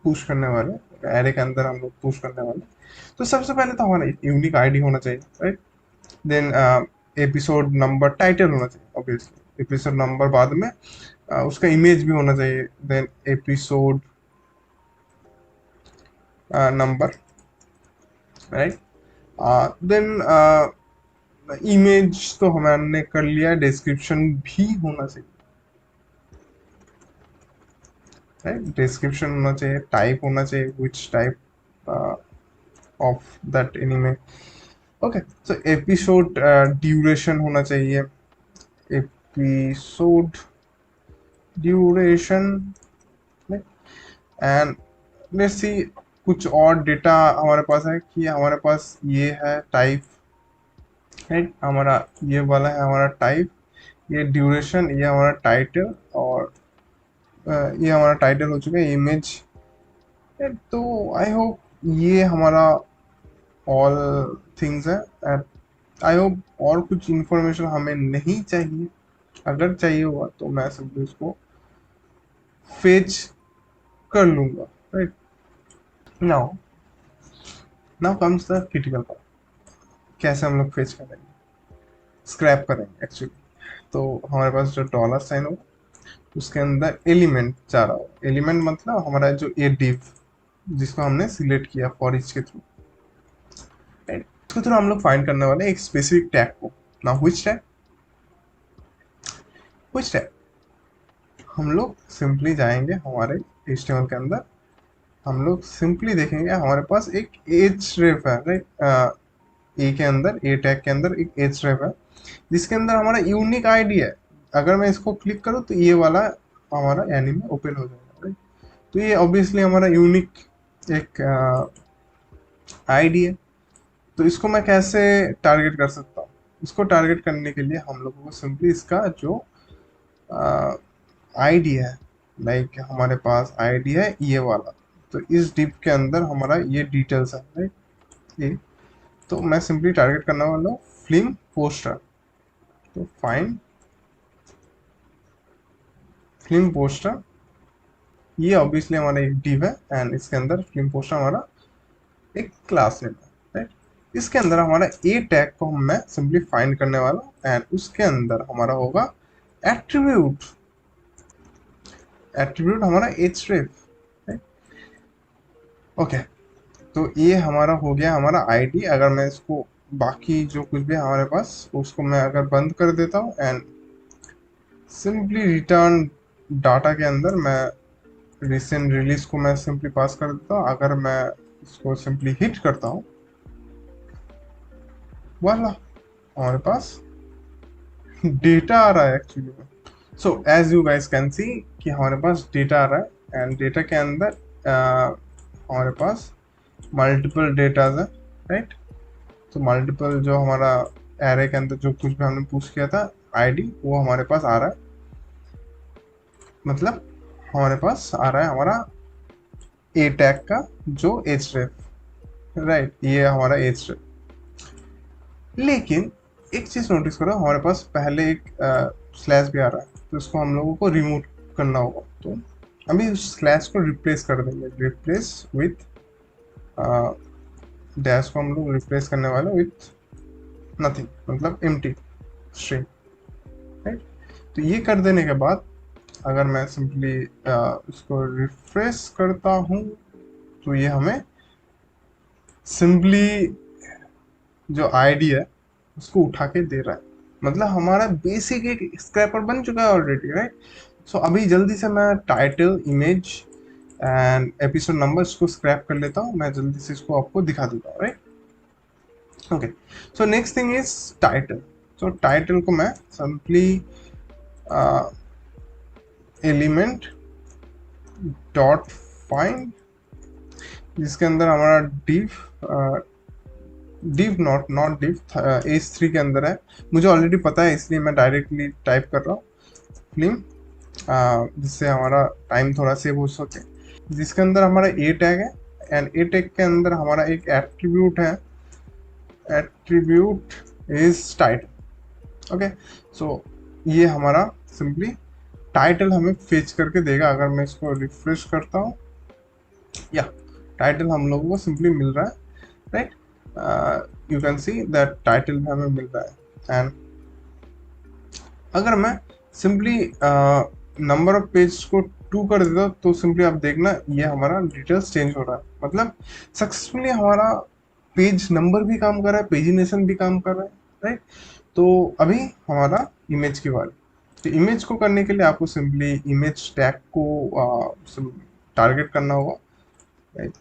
पुश करने वाले, एरे के अंदर हम लोग पुश करने वाले। तो सबसे पहले तो हमारा यूनिक आईडी होना चाहिए, right. Then episode number title होना चाहिए, ऑब्वियसली एपिसोड नंबर बाद में उसका इमेज भी होना चाहिए। Then episode number, right. Then image तो हमने कर लिया, डिस्क्रिप्शन भी होना चाहिए, राइट। डिस्क्रिप्शन होना चाहिए, टाइप होना चाहिए, which type of that anime. Okay, so episode duration होना चाहिए, episode duration, and let's see कुछ और डेटा हमारे पास है कि हमारे पास ये है टाइप, राइट। हमारा ये वाला है हमारा टाइप, ये ड्यूरेशन, ये हमारा टाइटल, और ये हमारा टाइटल हो चुका है, इमेज। तो आई होप ये हमारा ऑल थिंग्स है। आई होप और कुछ इंफॉर्मेशन हमें नहीं चाहिए, अगर चाहिए हुआ तो मैं सिंपली उसको फेच कर लूंगा, right. Now now comes the critical part, कैसे हम लोग फेच करेंगे, स्क्रैप करेंगे एक्चुअली। तो हमारे पास जो डॉलर साइन हो उसके अंदर एलिमेंट जा रहा हो, एलिमेंट मतलब हमारा जो ये डिव जिसको हमने सिलेक्ट किया फॉर ईच के थ्रू, राइट। उसके थ्रू हम लोग फाइंड करने वाले एक स्पेसिफिक टैग को। ना व्हिच टैग हम लोग सिंपली जाएंगे हमारे HTML के अंदर, हम लोग सिंपली देखेंगे हमारे पास एक एज रेफ है, राइट। ए के अंदर, ए टैग के अंदर एक एज रेफ है जिसके अंदर हमारा यूनिक आईडी है। अगर मैं इसको क्लिक करूँ तो ये वाला हमारा एनिमे ओपन हो जाएगा, राइट। तो ये ऑब्वियसली हमारा यूनिक एक आईडी है। तो इसको मैं कैसे टारगेट कर सकता हूँ, इसको टारगेट करने के लिए हम लोगों को सिंपली इसका जो आईडी है, लाइक हमारे पास आईडी है ये वाला, तो इस डिप के अंदर हमारा ये डिटेल्स है, राइट। ये तो मैं सिंपली टारगेट करने वाला हूँ फिल्म पोस्टर। तो फाइंड फिल्म पोस्टर, ये ऑब्वियसली हमारा एक डिव है एंड इसके अंदर फिल्म पोस्टर हमारा एक क्लास नेम है, राइट। इसके अंदर हमारा ए टैग को मैं सिंपली फाइंड करने वाला हूँ एंड उसके अंदर हमारा होगा एट्रीब्यूट, एट्रीब्यूट हमारा href, राइट। ओके, तो ये हमारा हो गया हमारा आईडी। अगर मैं इसको बाकी जो कुछ भी हमारे पास उसको मैं अगर बंद कर देता हूँ एंड सिंपली रिटर्न डाटा के अंदर मैं रिसेंट रिलीज को मैं सिंपली पास कर देता हूँ। अगर मैं इसको सिंपली हिट करता हूँ, वाला हमारे पास डेटा आ रहा है एक्चुअली में। So as you guys can see कि हमारे पास डेटा आ रहा है एंड डेटा के अंदर हमारे पास मल्टीपल डेटाज है, राइट। तो मल्टीपल जो हमारा एरे के अंदर जो कुछ भी हमने पुश किया था आईडी, वो हमारे पास आ रहा है। मतलब हमारे पास आ रहा है हमारा ए टैग का जो href, राइट। ये हमारा href। लेकिन एक चीज नोटिस करो, हमारे पास पहले एक स्लैश भी आ रहा है, तो इसको हम लोगों को रिमूव करना होगा। तो अभी उस स्लैश को रिप्लेस कर देंगे, रिप्लेस विथ डैश को हम लोग रिप्लेस करने वाले विथ नथिंग, मतलब एम्प्टी स्ट्रिंग, राइट। तो ये कर देने के बाद अगर मैं सिंपली इसको रिफ्रेश करता हूँ तो ये हमें सिंपली जो आईडी है उसको उठा के दे रहा है। मतलब हमारा बेसिक एक स्क्रैपर बन चुका है ऑलरेडी, राइट। सो अभी जल्दी से मैं title, image and episode number इसको स्क्रैप कर लेता हूँ, मैं जल्दी से इसको आपको दिखा देता हूँ, right. Okay, so next thing is title. So title को मैं सिंपली एलिमेंट डॉट फाइंड, जिसके अंदर हमारा div div not div H 3 के अंदर है। मुझे ऑलरेडी पता है इसलिए मैं डायरेक्टली टाइप कर रहा हूँ फिल्म, जिससे हमारा टाइम थोड़ा सेव हो सके। जिसके अंदर हमारा ए टैग है एंड ए टैग के अंदर हमारा एक एट्रीब्यूट है, एट्रीब्यूट इज टाइटल। ओके, सो ये हमारा सिंपली टाइटल हमें फेच करके देगा। अगर मैं इसको रिफ्रेश करता हूँ, या टाइटल हम लोगों को सिंपली मिल रहा है, right. You can see that title भी हमें मिल रहा है। एंड अगर मैं सिंपली नंबर ऑफ पेज को 2 कर देता तो सिंपली आप देखना ये हमारा डिटेल्स चेंज हो रहा है। मतलब सक्सेसफुली हमारा पेज नंबर भी काम कर रहा है, पेजिनेशन भी काम कर रहा है, राइट। तो अभी हमारा इमेज की बारी। तो इमेज को करने के लिए आपको सिंपली इमेज टैग को टारगेट करना होगा, right.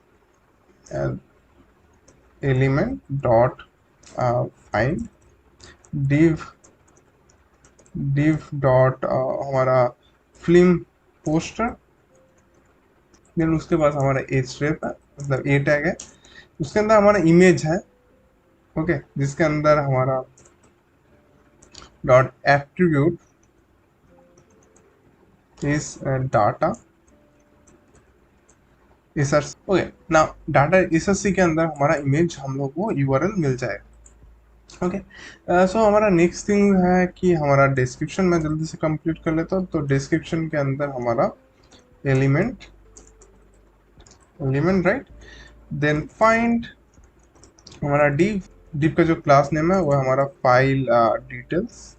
Element dot find div dot हमारा फिल्म पोस्टर, देन उसके पास हमारा ए स्ट्रिप है, मतलब ए टैग है। उसके अंदर हमारा इमेज है, ओके, जिसके अंदर हमारा dot attribute is data SRC. Okay, now data SRC के अंदर हमारा इमेज हम लोग को यूआरएल मिल जाएगा। ओके, सो हमारा नेक्स्ट थिंग है कि हमारा डिस्क्रिप्शन मैं जल्दी से कंप्लीट कर लेता हूँ। तो डिस्क्रिप्शन के अंदर हमारा एलिमेंट राइट, देन फाइंड हमारा डिव का जो क्लास नेम है वो हमारा फाइल डिटेल्स,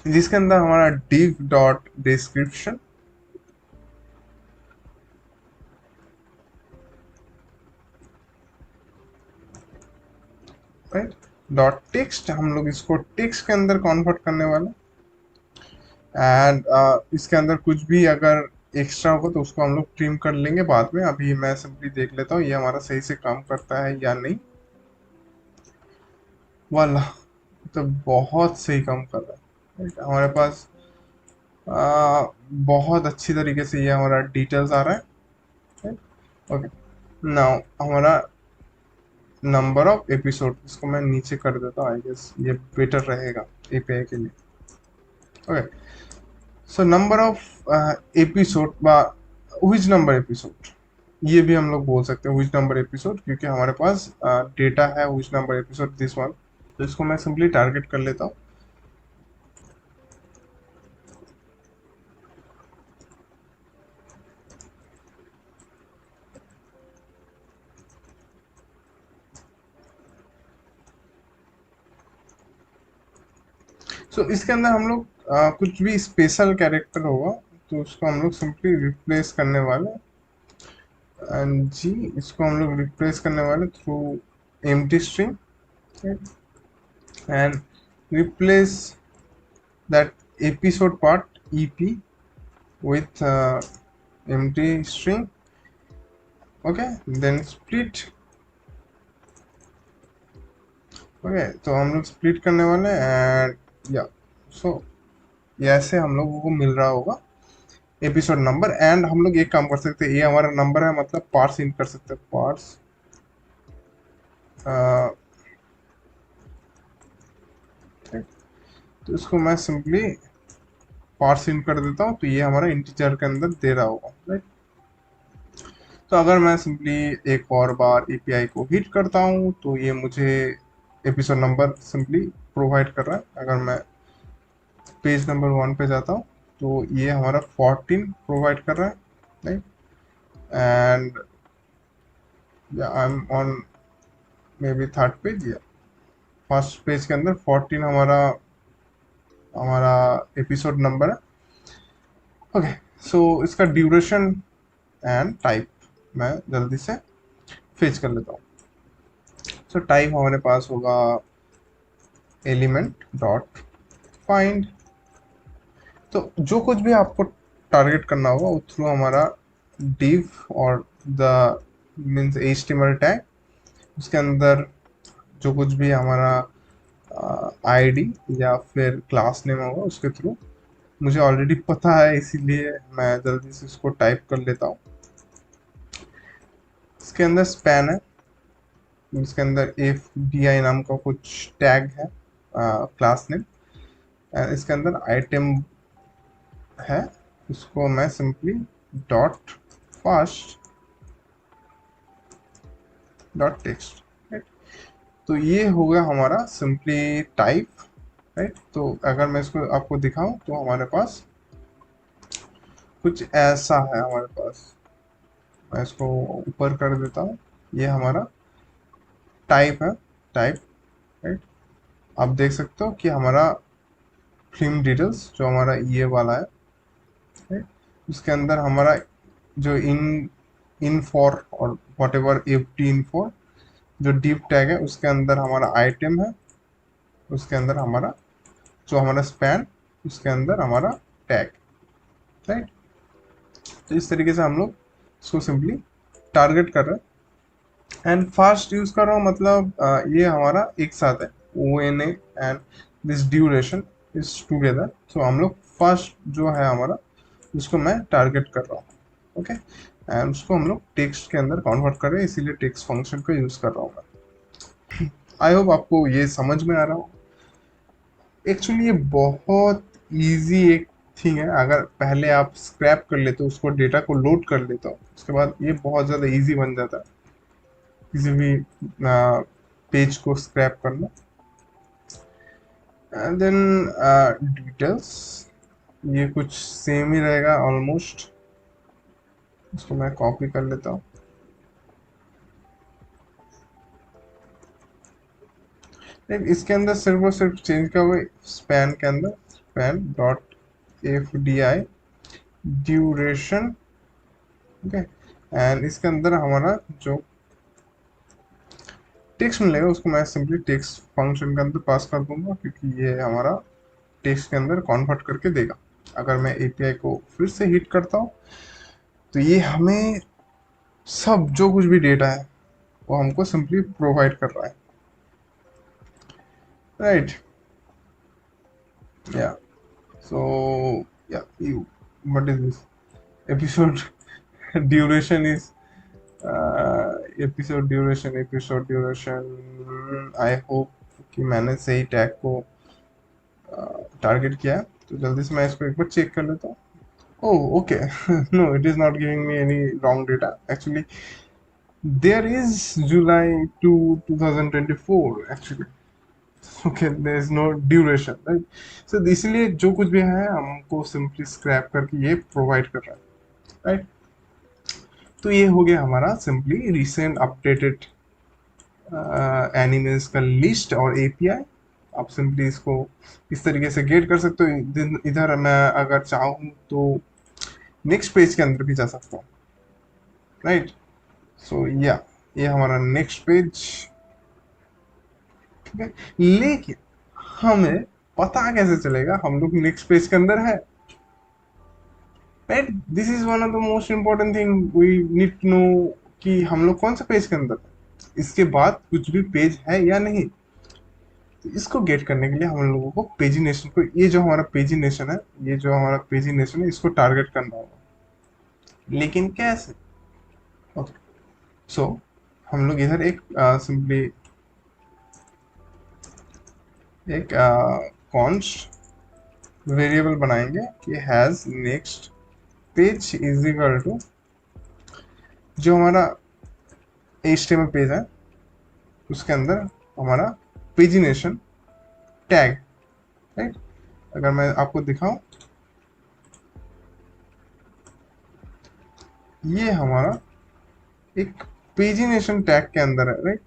जिसके अंदर हमारा div dot description, right, dot text. हम लोग इसको टेक्स्ट के अंदर कन्वर्ट करने वाले। एंड इसके अंदर कुछ भी अगर एक्स्ट्रा होगा तो उसको हम लोग ट्रिम कर लेंगे बाद में। अभी मैं सिंपली देख लेता हूँ ये हमारा सही से काम करता है या नहीं। वाला तो बहुत सही काम कर रहा है, right? हमारे पास बहुत अच्छी तरीके से ये हमारा डिटेल्स आ रहा है। ओके, नाउ हमारा नंबर ऑफ एपिसोड, इसको मैं नीचे कर देता हूँ, आई गेस ये बेटर रहेगा एपीआई के लिए। Okay, so number of episode बा व्हिच नंबर एपिसोड, ये भी हम लोग बोल सकते हैं व्हिच नंबर एपिसोड, क्योंकि हमारे पास डेटा है which number episode this one. तो इसको मैं सिंपली टारगेट कर लेता हूँ। सो इसके अंदर हम लोग कुछ भी स्पेशल कैरेक्टर होगा तो उसको हम लोग सिंपली रिप्लेस करने वाले। एंड जी, इसको हम लोग रिप्लेस करने वाले through empty string, and replace that episode part ep with empty string। okay, then split। Okay, तो हम लोग स्प्लिट करने वाले एंड या सो ऐसे हम लोगों को मिल रहा होगा एपिसोड नंबर। एंड हम लोग एक काम कर सकते हैं, ये हमारा नंबर है मतलब पार्स इन कर सकते हैं, पार्स तो इसको मैं सिंपली पार्स इन कर देता हूँ तो ये हमारा इंटीजर के अंदर दे रहा होगा, राइट। तो अगर मैं सिंपली एक और बार एपीआई को हिट करता हूँ तो ये मुझे एपिसोड नंबर सिंपली प्रोवाइड कर रहा है। अगर मैं पेज नंबर 1 पे जाता हूँ तो ये हमारा 14 प्रोवाइड कर रहा है, right. And I am on may be third page, या फर्स्ट पेज के अंदर 14 हमारा हमारा एपिसोड नंबर है। ओके, सो इसका ड्यूरेशन एंड टाइप मैं जल्दी से फेच कर लेता हूँ। सो टाइप हमारे पास होगा एलिमेंट डॉट फाइंड। तो जो कुछ भी आपको टारगेट करना होगा वो थ्रू हमारा div और द मीन्स HTML टैग, उसके अंदर जो कुछ भी हमारा आईडी या फिर क्लास नेम होगा उसके थ्रू। मुझे ऑलरेडी पता है इसीलिए मैं जल्दी से इसको टाइप कर लेता हूँ। इसके अंदर स्पैन है, इसके अंदर FBI नाम का कुछ टैग है क्लास नेम, इसके अंदर आइटम है, उसको मैं simply dot fast dot text, right. तो ये होगा हमारा सिंपली टाइप, राइट। तो अगर मैं इसको आपको दिखाऊं तो हमारे पास कुछ ऐसा है हमारे पास। मैं इसको ऊपर कर देता हूँ, ये हमारा टाइप है, टाइप, राइट। आप देख सकते हो कि हमारा फिल्म डिटेल्स जो हमारा ये वाला है, राइट। उसके अंदर हमारा जो इन फॉर और what ever F T in for जो डीप टैग है उसके अंदर हमारा आइटम है, उसके अंदर हमारा जो हमारा स्पैन, उसके अंदर हमारा टैग, राइट। तो इस तरीके से हम लोग इसको सिंपली टारगेट कर रहे हैं। एंड फास्ट यूज कर रहा हूँ मतलब ये हमारा एक साथ है, ONA and this duration is together. So हम लोग फास्ट जो है हमारा उसको मैं टारगेट कर रहा हूँ, ओके। एंड उसको हम लोग टेक्स्ट के अंदर कन्वर्ट कर रहे हैं, इसीलिए टेक्स्ट फंक्शन का यूज कर रहा हूँ मैं। आई होप आपको ये समझ में आ रहा हो। एक्चुअली ये बहुत इजी एक थिंग है, अगर पहले आप स्क्रैप कर लेते हो उसको, डेटा को लोड कर लेते हो, उसके बाद ये बहुत ज़्यादा इजी बन जाता है किसी भी पेज को स्क्रैप करना। एंड देन डिटेल्स, ये कुछ सेम ही रहेगा ऑलमोस्ट। इसको मैं कॉपी कर लेता हूँ। इसके अंदर सिर्फ और सिर्फ चेंज क्या हुआ, स्पैन के अंदर span dot FDI duration, okay. And इसके अंदर हमारा जो टेक्स्ट मिलेगा उसको मैं सिंपली टेक्स्ट फंक्शन के अंदर पास कर दूंगा, क्योंकि ये हमारा टेक्स्ट के अंदर कन्वर्ट करके देगा। अगर मैं API को फिर से हिट करता हूँ तो ये हमें सब जो कुछ भी डेटा है वो हमको सिंपली प्रोवाइड कर रहा है, राइट। या सो या you what is this episode duration is episode duration I hope कि मैंने सही टैग को टारगेट किया है। तो जल्दी से मैं इसको एक बार चेक कर लेता हूँ। Oh okay, no it is not giving me any wrong data actually. There is July two 2024 actually, okay, there is no duration, right. So इसलिए जो कुछ भी है हमको सिंपली स्क्रैप करके ये प्रोवाइड कर रहा है, राइट। तो ये हो गया हमारा सिंपली रिसेंट अपडेटेड एनिमेल्स का लिस्ट और API। आप सिंपली इसको इस तरीके से गेट कर सकते हो। इधर मैं अगर चाहूँ तो नेक्स्ट पेज के अंदर भी जा सकता हूँ, राइट। सो या ये हमारा नेक्स्ट पेज, ठीक है। लेकिन हमें पता कैसे चलेगा हम लोग नेक्स्ट पेज के अंदर है, right. This is one of the most important thing we need to know कि हम लोग कौन सा पेज के अंदर है, इसके बाद कुछ भी पेज है या नहीं। तो इसको गेट करने के लिए हम लोगों को पेजिनेशन को, ये जो हमारा पेजिनेशन है, ये जो हमारा पेजिनेशन है इसको टारगेट करना होगा। लेकिन कैसे, ओके। सो हम लोग इधर एक सिंपली एक कॉन्स्ट वेरिएबल बनाएंगे कि has next page is equal to जो हमारा HTML पेज है उसके अंदर हमारा पेजिनेशन टैग, राइट। अगर मैं आपको दिखाऊं, ये हमारा एक पेजिनेशन टैग के अंदर है, राइट।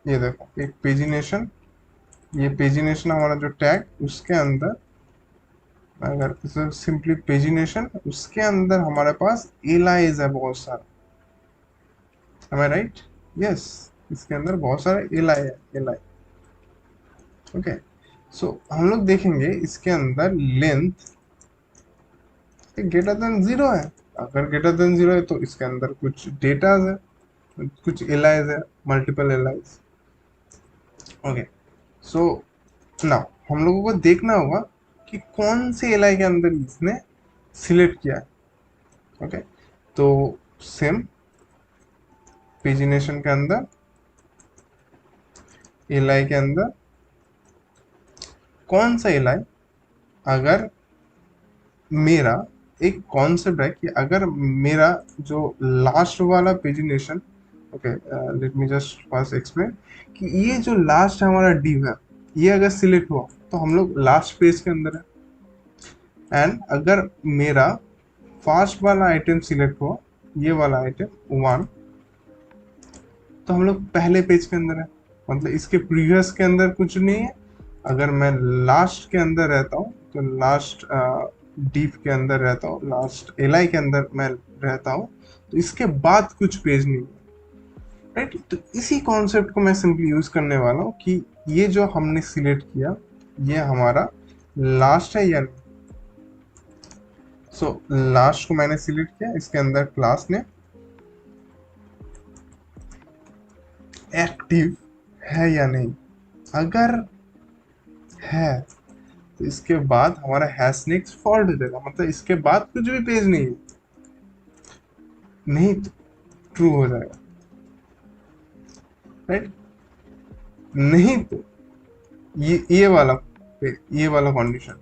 ये देखो एक पेजिनेशन, ये पेजिनेशन हमारा जो टैग उसके अंदर अगर सिंपली पेजिनेशन, उसके अंदर हमारे पास एलाइज है बहुत सारा, am I राइट? यस, इसके अंदर बहुत सारे एलाई है, एलाई। ओके, सो हम लोग देखेंगे इसके अंदर लेंथ ग्रेटर देन जीरो है। अगर ग्रेटर देन जीरो है तो इसके अंदर कुछ डेटा है, कुछ एलाइज है, multiple allies. Okay, so now हम लोगों को देखना होगा कि कौन से एलाई के अंदर इसने सिलेक्ट किया है। ओके, तो सेम पेजिनेशन के अंदर, एलाई के अंदर कौन सा एलाई, अगर मेरा एक कॉन्सेप्ट है कि अगर मेरा जो लास्ट वाला pagination, okay let me just first explain, कि ये जो लास्ट हमारा डिव है ये अगर सिलेक्ट हुआ तो हम लोग लास्ट पेज के अंदर है। एंड अगर मेरा फर्स्ट वाला आइटम सिलेक्ट हुआ, ये वाला आइटम वन, तो हम लोग पहले पेज के अंदर है, मतलब इसके प्रीवियस के अंदर कुछ नहीं है। अगर मैं लास्ट के अंदर रहता हूँ तो लास्ट डीप के अंदर रहता हूँ, लास्ट एलाई के अंदर मैं रहता हूँ, तो इसके बाद कुछ पेज नहीं है, राइट? तो इसी कॉन्सेप्ट को मैं सिंपली यूज करने वाला हूँ कि ये जो हमने सिलेक्ट किया ये हमारा लास्ट है या नहीं। सो लास्ट को मैंने सिलेक्ट किया, इसके अंदर क्लास ने एक्टिव है या नहीं, अगर है तो इसके बाद हमारा हैश नेक्स्ट फॉल्ट हो जाएगा, मतलब इसके बाद कुछ भी पेज नहीं है, नहीं तो ट्रू हो जाएगा, राइट? नहीं तो ये वाला ये वाला कंडीशन,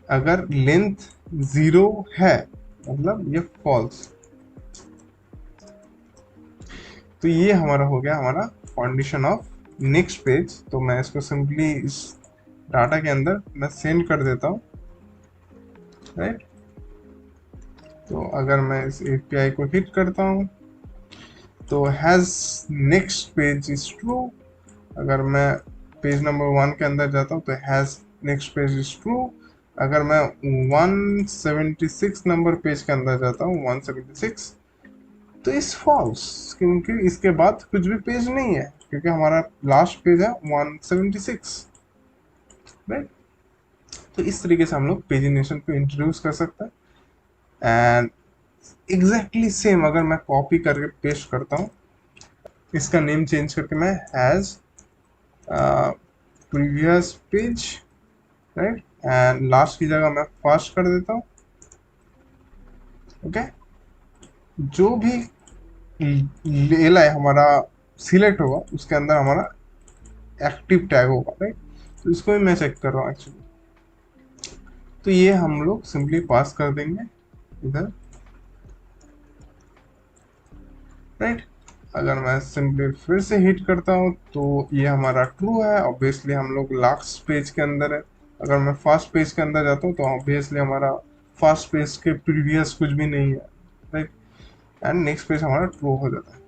अगर लेंथ जीरो है मतलब ये फॉल्स। तो ये हमारा हो गया हमारा कंडीशन ऑफ नेक्स्ट पेज। तो मैं इसको सिंपली इस डाटा के अंदर मैं सेंड कर देता हूँ, राइट? तो अगर मैं इस एपीआई को हिट करता हूँ तो has next page is true. अगर मैं पेज नंबर 1 के अंदर जाता हूँ तो has next page is true. अगर मैं 176 नंबर पेज के अंदर जाता हूँ, 176, तो इस फॉल्स, क्योंकि इसके बाद कुछ भी पेज नहीं है, क्योंकि हमारा लास्ट पेज है 176, राइट? तो इस तरीके से हम लोग पेजिनेशन को इंट्रोड्यूस कर सकते हैं। एंड एग्जैक्टली सेम अगर मैं कॉपी करके पेस्ट करता हूँ, इसका नेम चेंज करके मैं has previous page, right, and last की जगह मैं फर्स्ट कर देता हूँ। ओके, जो भी एलाई हमारा सिलेक्ट होगा उसके अंदर हमारा एक्टिव टैग होगा, राइट? तो इसको भी मैं चेक कर रहा हूँ एक्चुअली। तो ये हम लोग सिंपली पास कर देंगे इधर, राइट? अगर मैं सिंपली फिर से हिट करता हूँ तो ये हमारा ट्रू है, ऑब्वियसली हम लोग लास्ट पेज के अंदर है। अगर मैं फर्स्ट पेज के अंदर जाता हूँ तो ऑब्वियसली हमारा फर्स्ट पेज के प्रीवियस कुछ भी नहीं है, राइट? एंड नेक्स्ट पेज हमारा ट्रू हो जाता है।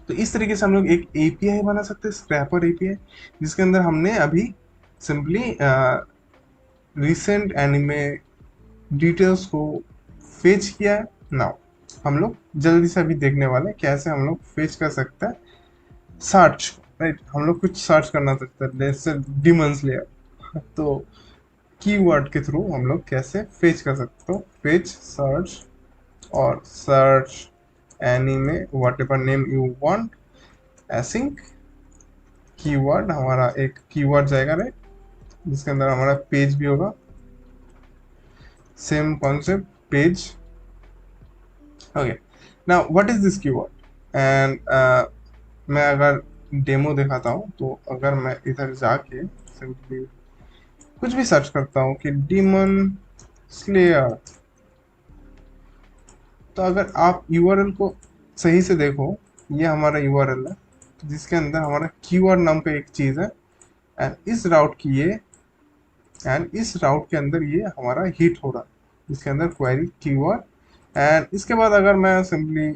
तो इस तरीके से हम लोग एक एपीआई बना सकते हैं, स्क्रैपर एपीआई, जिसके अंदर हमने अभी सिंपली रिसेंट एनिमे डिटेल्स को फेच किया है। नाउ हम लोग जल्दी से अभी देखने वाले हैं कैसे हम लोग फेच कर सकते हैं सर्च, राइट? हम लोग कुछ सर्च करना चाहते हैं जैसे डिमन स्लेयर, तो कीवर्ड के थ्रू हम लोग कैसे फेच कर सकते हो, फेच सर्च और search anime what ever name you want, async keyword, हमारा एक कीवर्ड जाएगा, राइट, जिसके अंदर हमारा पेज भी होगा, same concept page. Okay, now what is this keyword? And मैं अगर डेमो दिखाता हूँ तो अगर मैं इधर जाके सिंपली कुछ भी सर्च करता हूँ कि डीमन स्लेयर, तो अगर आप यूआरएल को सही से देखो, ये हमारा यूआरएल है जिसके अंदर हमारा कीवर्ड नाम का एक चीज़ है, एंड इस राउट की ये, एंड इस राउट के अंदर ये हमारा हिट हो रहा है, इसके अंदर क्वेरी कीवर्ड। एंड इसके बाद अगर मैं सिंपली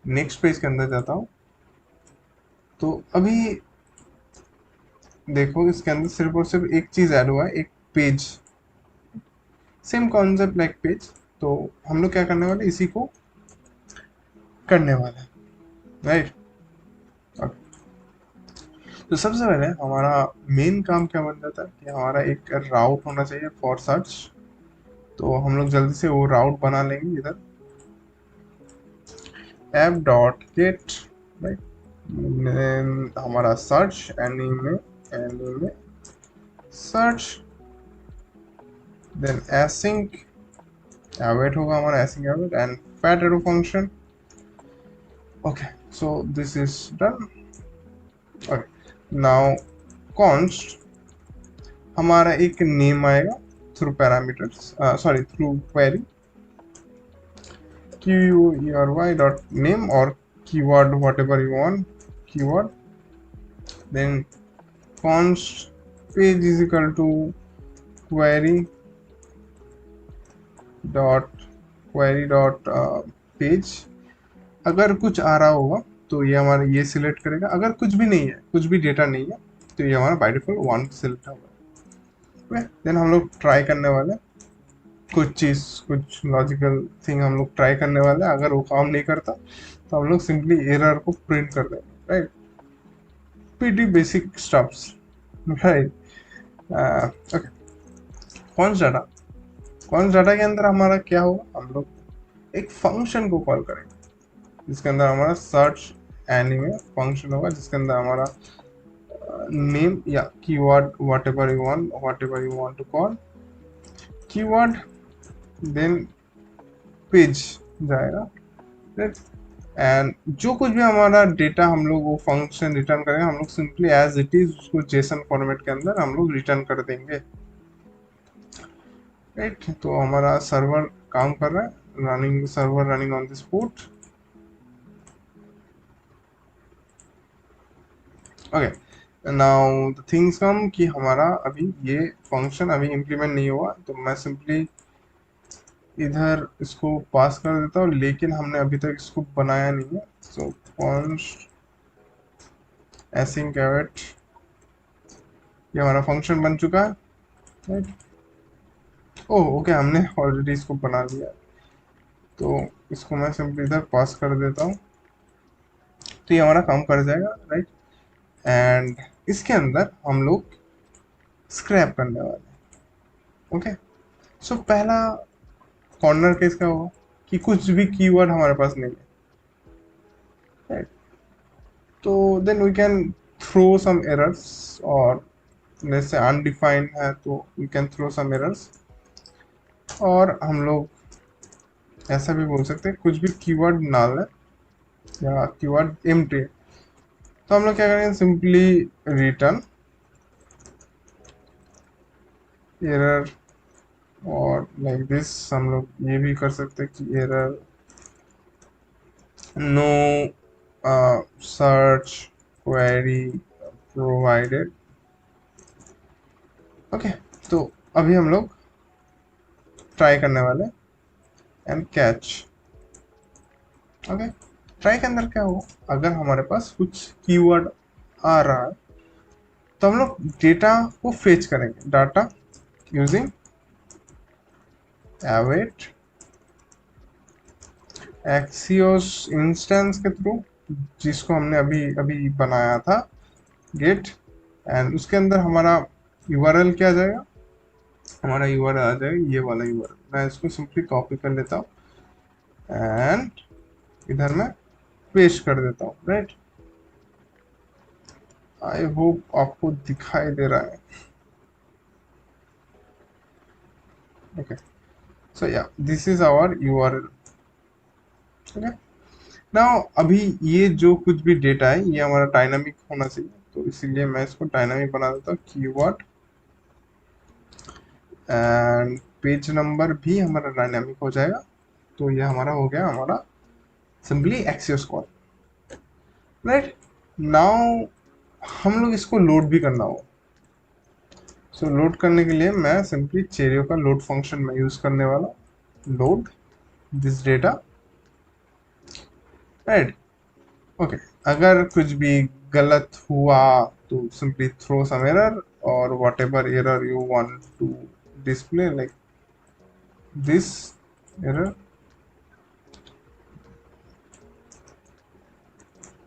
नेक्स्ट पेज के अंदर जाता हूँ तो अभी देखो इसके अंदर सिर्फ और सिर्फ एक चीज़ ऐड हुआ है, एक page, same concept like page. तो हम लोग क्या करने वाले, इसी को करने वाले हैं, राइट। तो सबसे पहले हमारा मेन काम क्या बन जाता है कि हमारा एक राउट होना चाहिए फॉर सर्च। तो हम लोग जल्दी से वो राउट बना लेंगे इधर, ऐप डॉट गेट, राइट। हमारा search anime search, then async await होगा हमारा, async await and fat arrow function. Okay, so this is done. Okay, now const हमारा एक नेम आएगा through parameters, sorry through query query dot name or keyword whatever you want keyword, then const page is equal to query dot page। अगर कुछ आ रहा होगा तो ये हमारा ये सिलेक्ट करेगा, अगर कुछ भी नहीं है, कुछ भी डेटा नहीं है, तो ये हमारा बाय डिफॉल्ट 1 सिलेक्ट होगा। देन हम लोग ट्राई करने वाले कुछ चीज़, कुछ लॉजिकल थिंग हम लोग ट्राई करने वाले हैं। अगर वो काम नहीं करता तो हम लोग सिंपली एरर को प्रिंट कर देंगे, right. pretty basic stuffs, right? Okay, cons data के अंदर हमारा क्या होगा, हम लोग एक फंक्शन को कॉल करेंगे जिसके अंदर हमारा सर्च एनीमे फंक्शन होगा, जिसके अंदर हमारा नेम या keyword whatever you want to call keyword, then page जाएगा, राइट। एंड जो कुछ भी हमारा डेटा हम लोग वो फंक्शन रिटर्न करेंगे, हम लोग सिंपली एज इट इज उसको जेसन फॉर्मेट के अंदर हम लोग रिटर्न कर देंगे, राइट। तो हमारा सर्वर काम कर रहा है, server running on this port. Okay, now the things come कि हमारा अभी ये फंक्शन अभी इम्प्लीमेंट नहीं हुआ, तो मैं सिंपली इधर इसको पास कर देता हूँ, लेकिन हमने अभी तक इसको बनाया नहीं है। सो const async await, ये हमारा फंक्शन बन चुका है, राइट। ओह ओके, हमने ऑलरेडी इसको बना लिया, तो इसको मैं सिंपली इधर पास कर देता हूँ, तो ये हमारा काम कर जाएगा, राइट। एंड इसके अंदर हम लोग स्क्रैप करने वाले, ओके। सो पहला कॉर्नर केस क्या होगा कि कुछ भी कीवर्ड हमारे पास नहीं है, राइट। तो then we can throw some errors, और जैसे अनडिफाइंड है तो we can throw some errors, और हम लोग ऐसा भी बोल सकते हैं कुछ भी कीवर्ड नाल है या कीवर्ड एम्प्टी है, तो हम लोग क्या करेंगे, सिंपली रिटर्न एरर, और लाइक दिस हम लोग ये भी कर सकते हैं कि error know search query provided, okay. तो अभी हम लोग ट्राई करने वाले एंड कैच, ओके। ट्राई के अंदर क्या होगा, अगर हमारे पास कुछ कीवर्ड आ रहा है तो हम लोग डेटा को फेच करेंगे, data using await Axios instance के थ्रू, जिसको हमने अभी अभी बनाया था गेट, एंड उसके अंदर हमारा यूआरएल क्या आ जाएगा, हमारा यूआरएल आ जाएगा ये वाला यूआरएल। मैं इसको सिंपली कॉपी कर लेता हूँ एंड इधर मैं पेस्ट कर देता हूँ, राइट। आई होप आपको दिखाई दे रहा है, okay. So yeah this is our URL, okay. Now अभी ये जो कुछ भी डेटा है ये हमारा डायनामिक होना चाहिए, तो इसीलिए मैं इसको डायनामिक बना देता हूँ कीवर्ड, एंड पेज नंबर भी हमारा डायनामिक हो जाएगा। तो ये हमारा हो गया हमारा simply Axios call, right. Now हम लोग इसको लोड भी करना होगा, सो लोड करने के लिए मैं सिंपली चेरियो का लोड फंक्शन में यूज करने वाला, load this data, right. Okay, अगर कुछ भी गलत हुआ तो simply throw some error, or whatever error you want to display, like this error,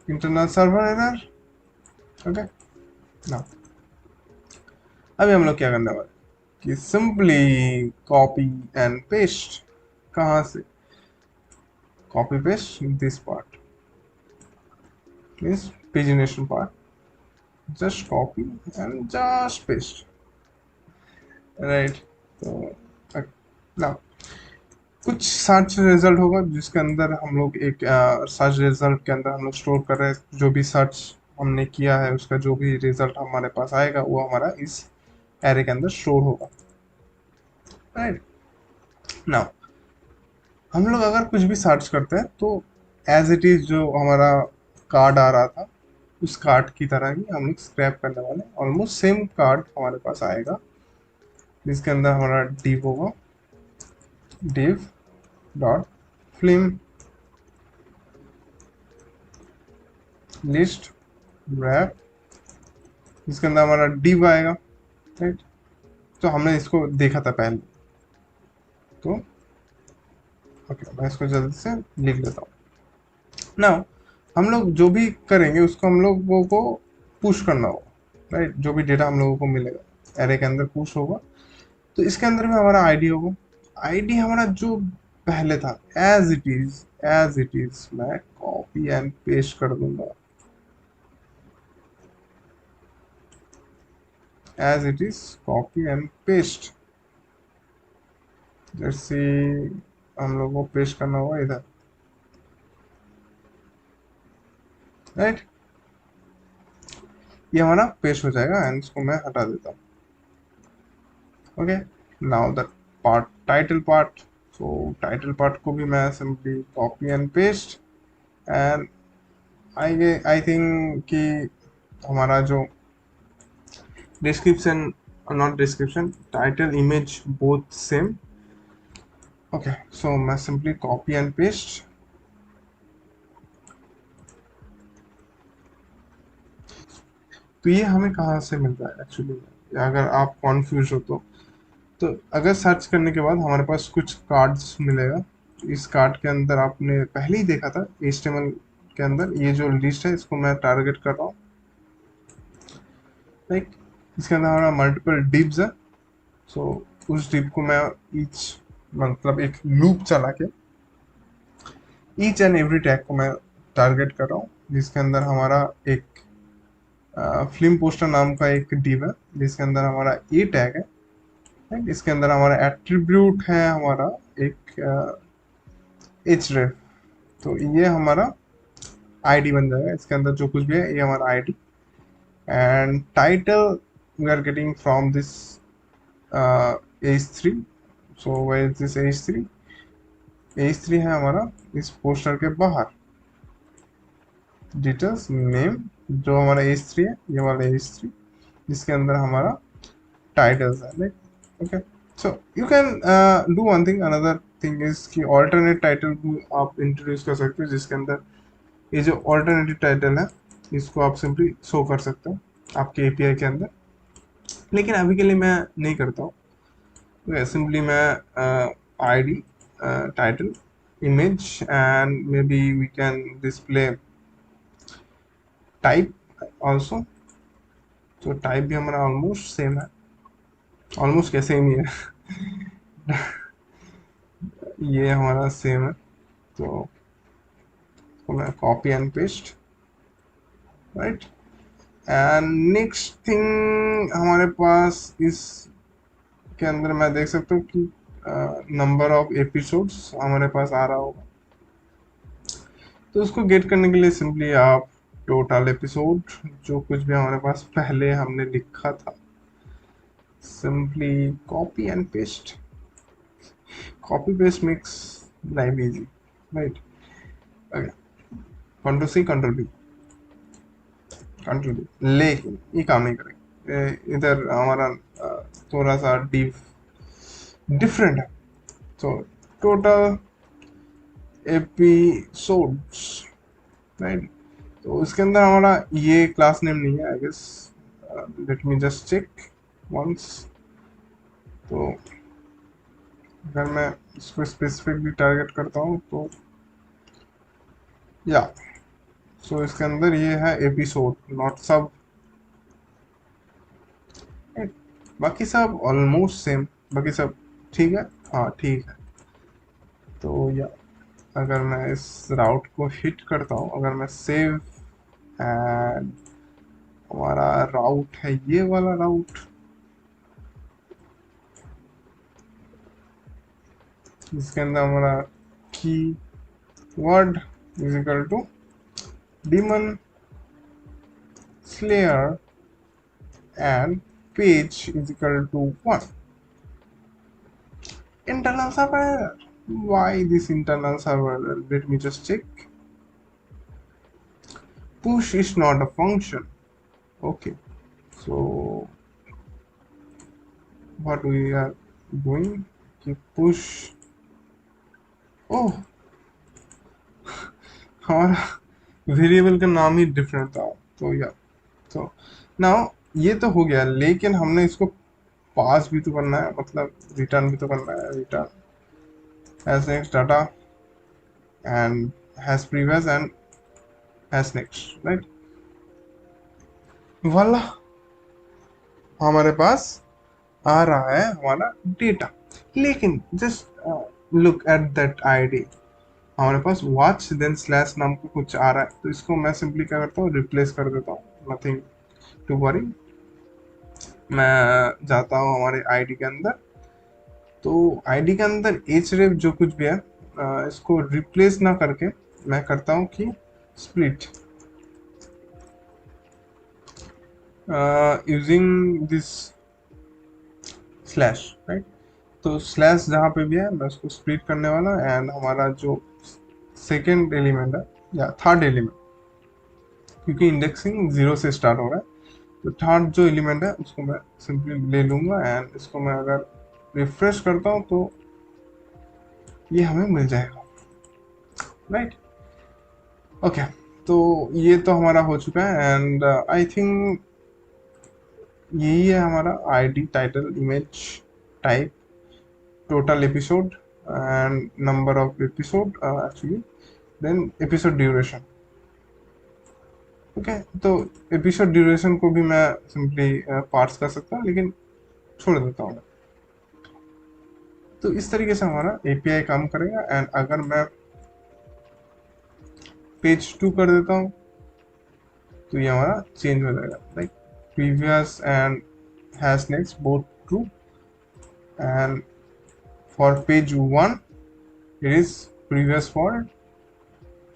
internal server error. Okay, now अभी हम लोग क्या करने वाले कि सिंपली कॉपी एंड पेस्ट, कहाँ से copy paste this part means pagination part, just copy and just paste, right? तो now कुछ सर्च रिजल्ट होगा जिसके अंदर हम लोग एक सर्च रिजल्ट के अंदर हम लोग स्टोर कर रहे हैं जो भी सर्च हमने किया है, उसका जो भी रिजल्ट हमारे पास आएगा वो हमारा इस एरे के अंदर स्टोर होगा, राइट? नाउ हम लोग अगर कुछ भी सर्च करते हैं तो एज इट इज जो हमारा कार्ड आ रहा था उस कार्ड की तरह ही हम लोग स्क्रैप करने वाले, ऑलमोस्ट सेम कार्ड हमारे पास आएगा जिसके अंदर हमारा div होगा, div dot film list wrap, जिसके अंदर हमारा div आएगा, राइट? तो हमने इसको देखा था पहले, तो ओके मैं इसको जल्दी से लिख लेता हूँ। नाउ हम लोग जो भी करेंगे उसको हम लोगों को पुश करना होगा, राइट? जो भी डेटा हम लोगों को मिलेगा एरे के अंदर पुश होगा, तो इसके अंदर में हमारा आईडी होगा। आईडी हमारा जो पहले था एज इट इज मैं कॉपी एंड पेस्ट कर दूंगा, as it is copy and paste, जैसे हम लोग को पेस्ट करना होगा इधर, राइट? ये हमारा पेस्ट हो जाएगा एंड इसको मैं हटा देता हूँ। Okay, now the part title part, so title part को भी मैं simply copy and paste and I think कि हमारा जो description, not description, title image both same. Okay, so मैं सिंपली कॉपी एंड पेस्ट, तो ये हमें कहाँ से मिल रहा है एक्चुअली, अगर आप कॉन्फ्यूज हो तो अगर सर्च करने के बाद हमारे पास कुछ कार्ड्स मिलेगा, इस कार्ड के अंदर आपने पहले ही देखा था HTML के अंदर, ये जो लिस्ट है इसको मैं टारगेट कर रहा हूँ, लाइक इसके अंदर हमारा मल्टीपल डिव्स है, सो उस डिव को मैं ईच मतलब एक लूप चला के ईच एंड एवरी टैग को मैं टारगेट कर रहा हूँ, जिसके अंदर हमारा एक फिल्म पोस्टर नाम का एक डिव है जिसके अंदर हमारा ये टैग है, राइट? इसके अंदर हमारा एट्रीब्यूट है हमारा एक href, तो ये हमारा आईडी बन जाएगा, इसके अंदर जो कुछ भी है ये हमारा ID, and title we are getting from this h3, so where is this h3, h3 है हमारा इस पोस्टर के बाहर, डिटेल्स नेम जो हमारा h3 है, ये वाला h3 जिसके अंदर हमारा टाइटल्स है, right? Okay, so you can do one thing, another thing is कि ऑल्टरनेट टाइटल भी आप इंट्रोड्यूस कर सकते हो, जिसके अंदर ये जो ऑल्टरनेटिव टाइटल है इसको आप सिंपली शो कर सकते हो आपके एपीआई के अंदर, लेकिन अभी के लिए मैं नहीं करता हूँ। सिंपली मैं ID title image and maybe we can display type also, तो टाइप भी हमारा ऑलमोस्ट सेम है, ऑलमोस्ट कैसे ही है ये हमारा सेम है, तो मैं copy and paste, right? And next thing हमारे पास इस के अंदर मैं देख सकता हूँ कि नंबर ऑफ एपिसोड्स हमारे पास आ रहा होगा, तो उसको गेट करने के लिए सिंपली आप टोटल एपिसोड जो कुछ भी हमारे पास पहले हमने लिखा था simply copy and paste, copy paste makes life easy, right? Okay, control C control B, लेकिन ये काम नहीं करेगा, इधर हमारा थोड़ा सा डिफरेंट है, तो टोटल एपिसोड्स, राइट? तो उसके अंदर हमारा ये क्लास नेम नहीं है I guess, let me just check once. तो अगर मैं इसको स्पेसिफिकली टारगेट करता हूँ तो या सो इसके अंदर ये है एपिसोड, नॉट सब। बाकी सब ऑलमोस्ट सेम, बाकी सब ठीक है। हाँ ठीक है। तो या अगर मैं इस राउट को हिट करता हूँ, अगर मैं सेव, एंड हमारा राउट है ये वाला राउट, जिसके अंदर हमारा keyword is equal to demon slayer and page is equal to 1. Internal server. Why this internal server? Let me just check. Push is not a function. Okay. So what we are doing? Push. Oh, हमारा variable का नाम ही different था। तो या तो now ये तो हो गया, लेकिन हमने इसको पास भी तो करना है, मतलब रिटर्न भी तो करना है। Return has next data and has previous and has next, right. वाला हमारे पास आ रहा है हमारा डेटा, लेकिन just look at that ID. हमारे पास वॉच देन स्लैश नाम का कुछ आ रहा है, तो इसको मैं सिंपली क्या करता हूँ, रिप्लेस कर देता हूँ। Nothing to worry. मैं जाता हूँ हमारे आईडी के अंदर, तो आईडी के अंदर href जो कुछ भी है इसको रिप्लेस ना करके मैं करता हूँ कि split using this slash, right. तो स्लैश जहाँ पे भी है मैं उसको स्प्लिट करने वाला, एंड हमारा जो सेकेंड एलिमेंट है या थर्ड एलिमेंट, क्योंकि इंडेक्सिंग 0 से स्टार्ट हो रहा है, तो थर्ड जो एलिमेंट है उसको मैं सिंपली ले लूँगा, एंड इसको मैं अगर रिफ्रेश करता हूँ तो ये हमें मिल जाएगा, राइट। ओके, तो ये तो हमारा हो चुका है, एंड आई थिंक यही है हमारा ID, title, image, type, total episode and number of episode actually, then episode duration। Okay, तो एपिसोड ड्यूरेशन को भी मैं सिंपली पार्स कर सकता हूँ, लेकिन छोड़ देता हूँ। तो इस तरीके से हमारा एपीआई काम करेगा। एंड अगर मैं पेज 2 कर देता हूँ तो ये हमारा चेंज हो जाएगा, like previous and has next both true, and for page 1 it is previous for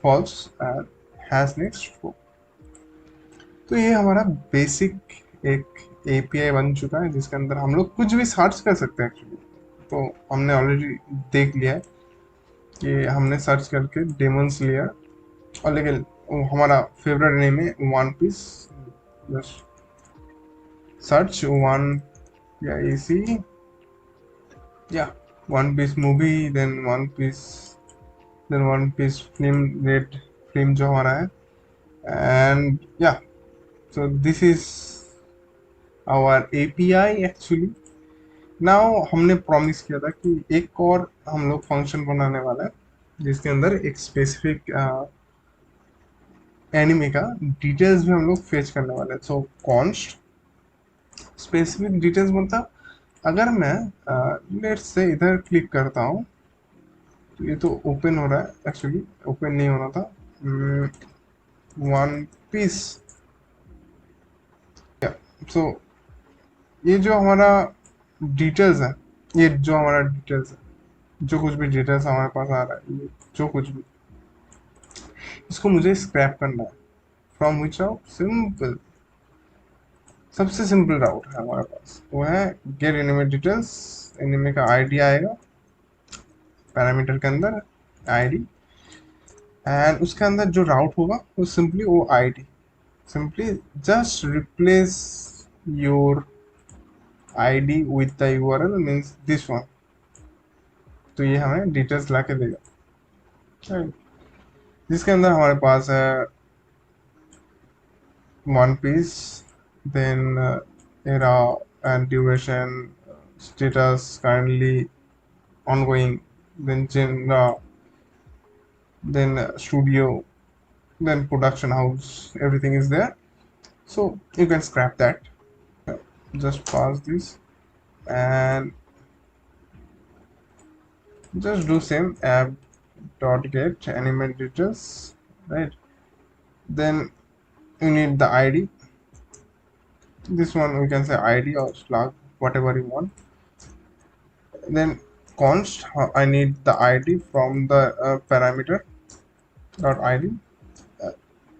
false and has next true। तो ये हमारा बेसिक एक एपीआई बन चुका है, जिसके अंदर हम लोग कुछ भी सर्च कर सकते हैं एक्चुअली। तो हमने ऑलरेडी देख लिया है कि हमने सर्च करके डेमन्स लिया, और लेकिन हमारा फेवरेट नेम है वन पीस, बस सर्च वन या इसी या One Piece movie, then One Piece film, red film जो हमारा है, and yeah, so this is our API actually। now हमने प्रॉमिस किया था कि एक और हम लोग फंक्शन बनाने वाला है, जिसके अंदर एक स्पेसिफिक एनिमे का डिटेल्स भी हम लोग फेच करने वाले हैं। सो कॉन्स्ट स्पेसिफिक डिटेल्स मतलब अगर मैं लेट्स से इधर क्लिक करता हूँ तो ये तो ओपन हो रहा है, एक्चुअली ओपन नहीं होना था। वन पीस, सो ये जो हमारा डिटेल्स है, ये जो हमारा डिटेल्स है, जो कुछ भी डिटेल्स हमारे पास आ रहा है, ये जो कुछ भी, इसको मुझे स्क्रैप करना है। From which route? सिंपल, सबसे सिंपल राउट है हमारे पास, वो है गेट एनिमे डिटेल्स। एनिमे का आईडी आएगा पैरामीटर के अंदर, आईडी, एंड उसके अंदर जो राउट होगा वो सिंपली वो ID, simply just replace your ID with the URL, means this one. तो ये हमें डिटेल्स ला के देगा, जिसके अंदर हमारे पास है One Piece then era and duration, status currently ongoing, then genre, then studio, then production house, everything is there. So you can scrap that. Just pass this and just do same app dot get animate details, right? Then you need the id. This one we can say id or slug, whatever you want. Then const, I need the id from the parameter dot id. uh,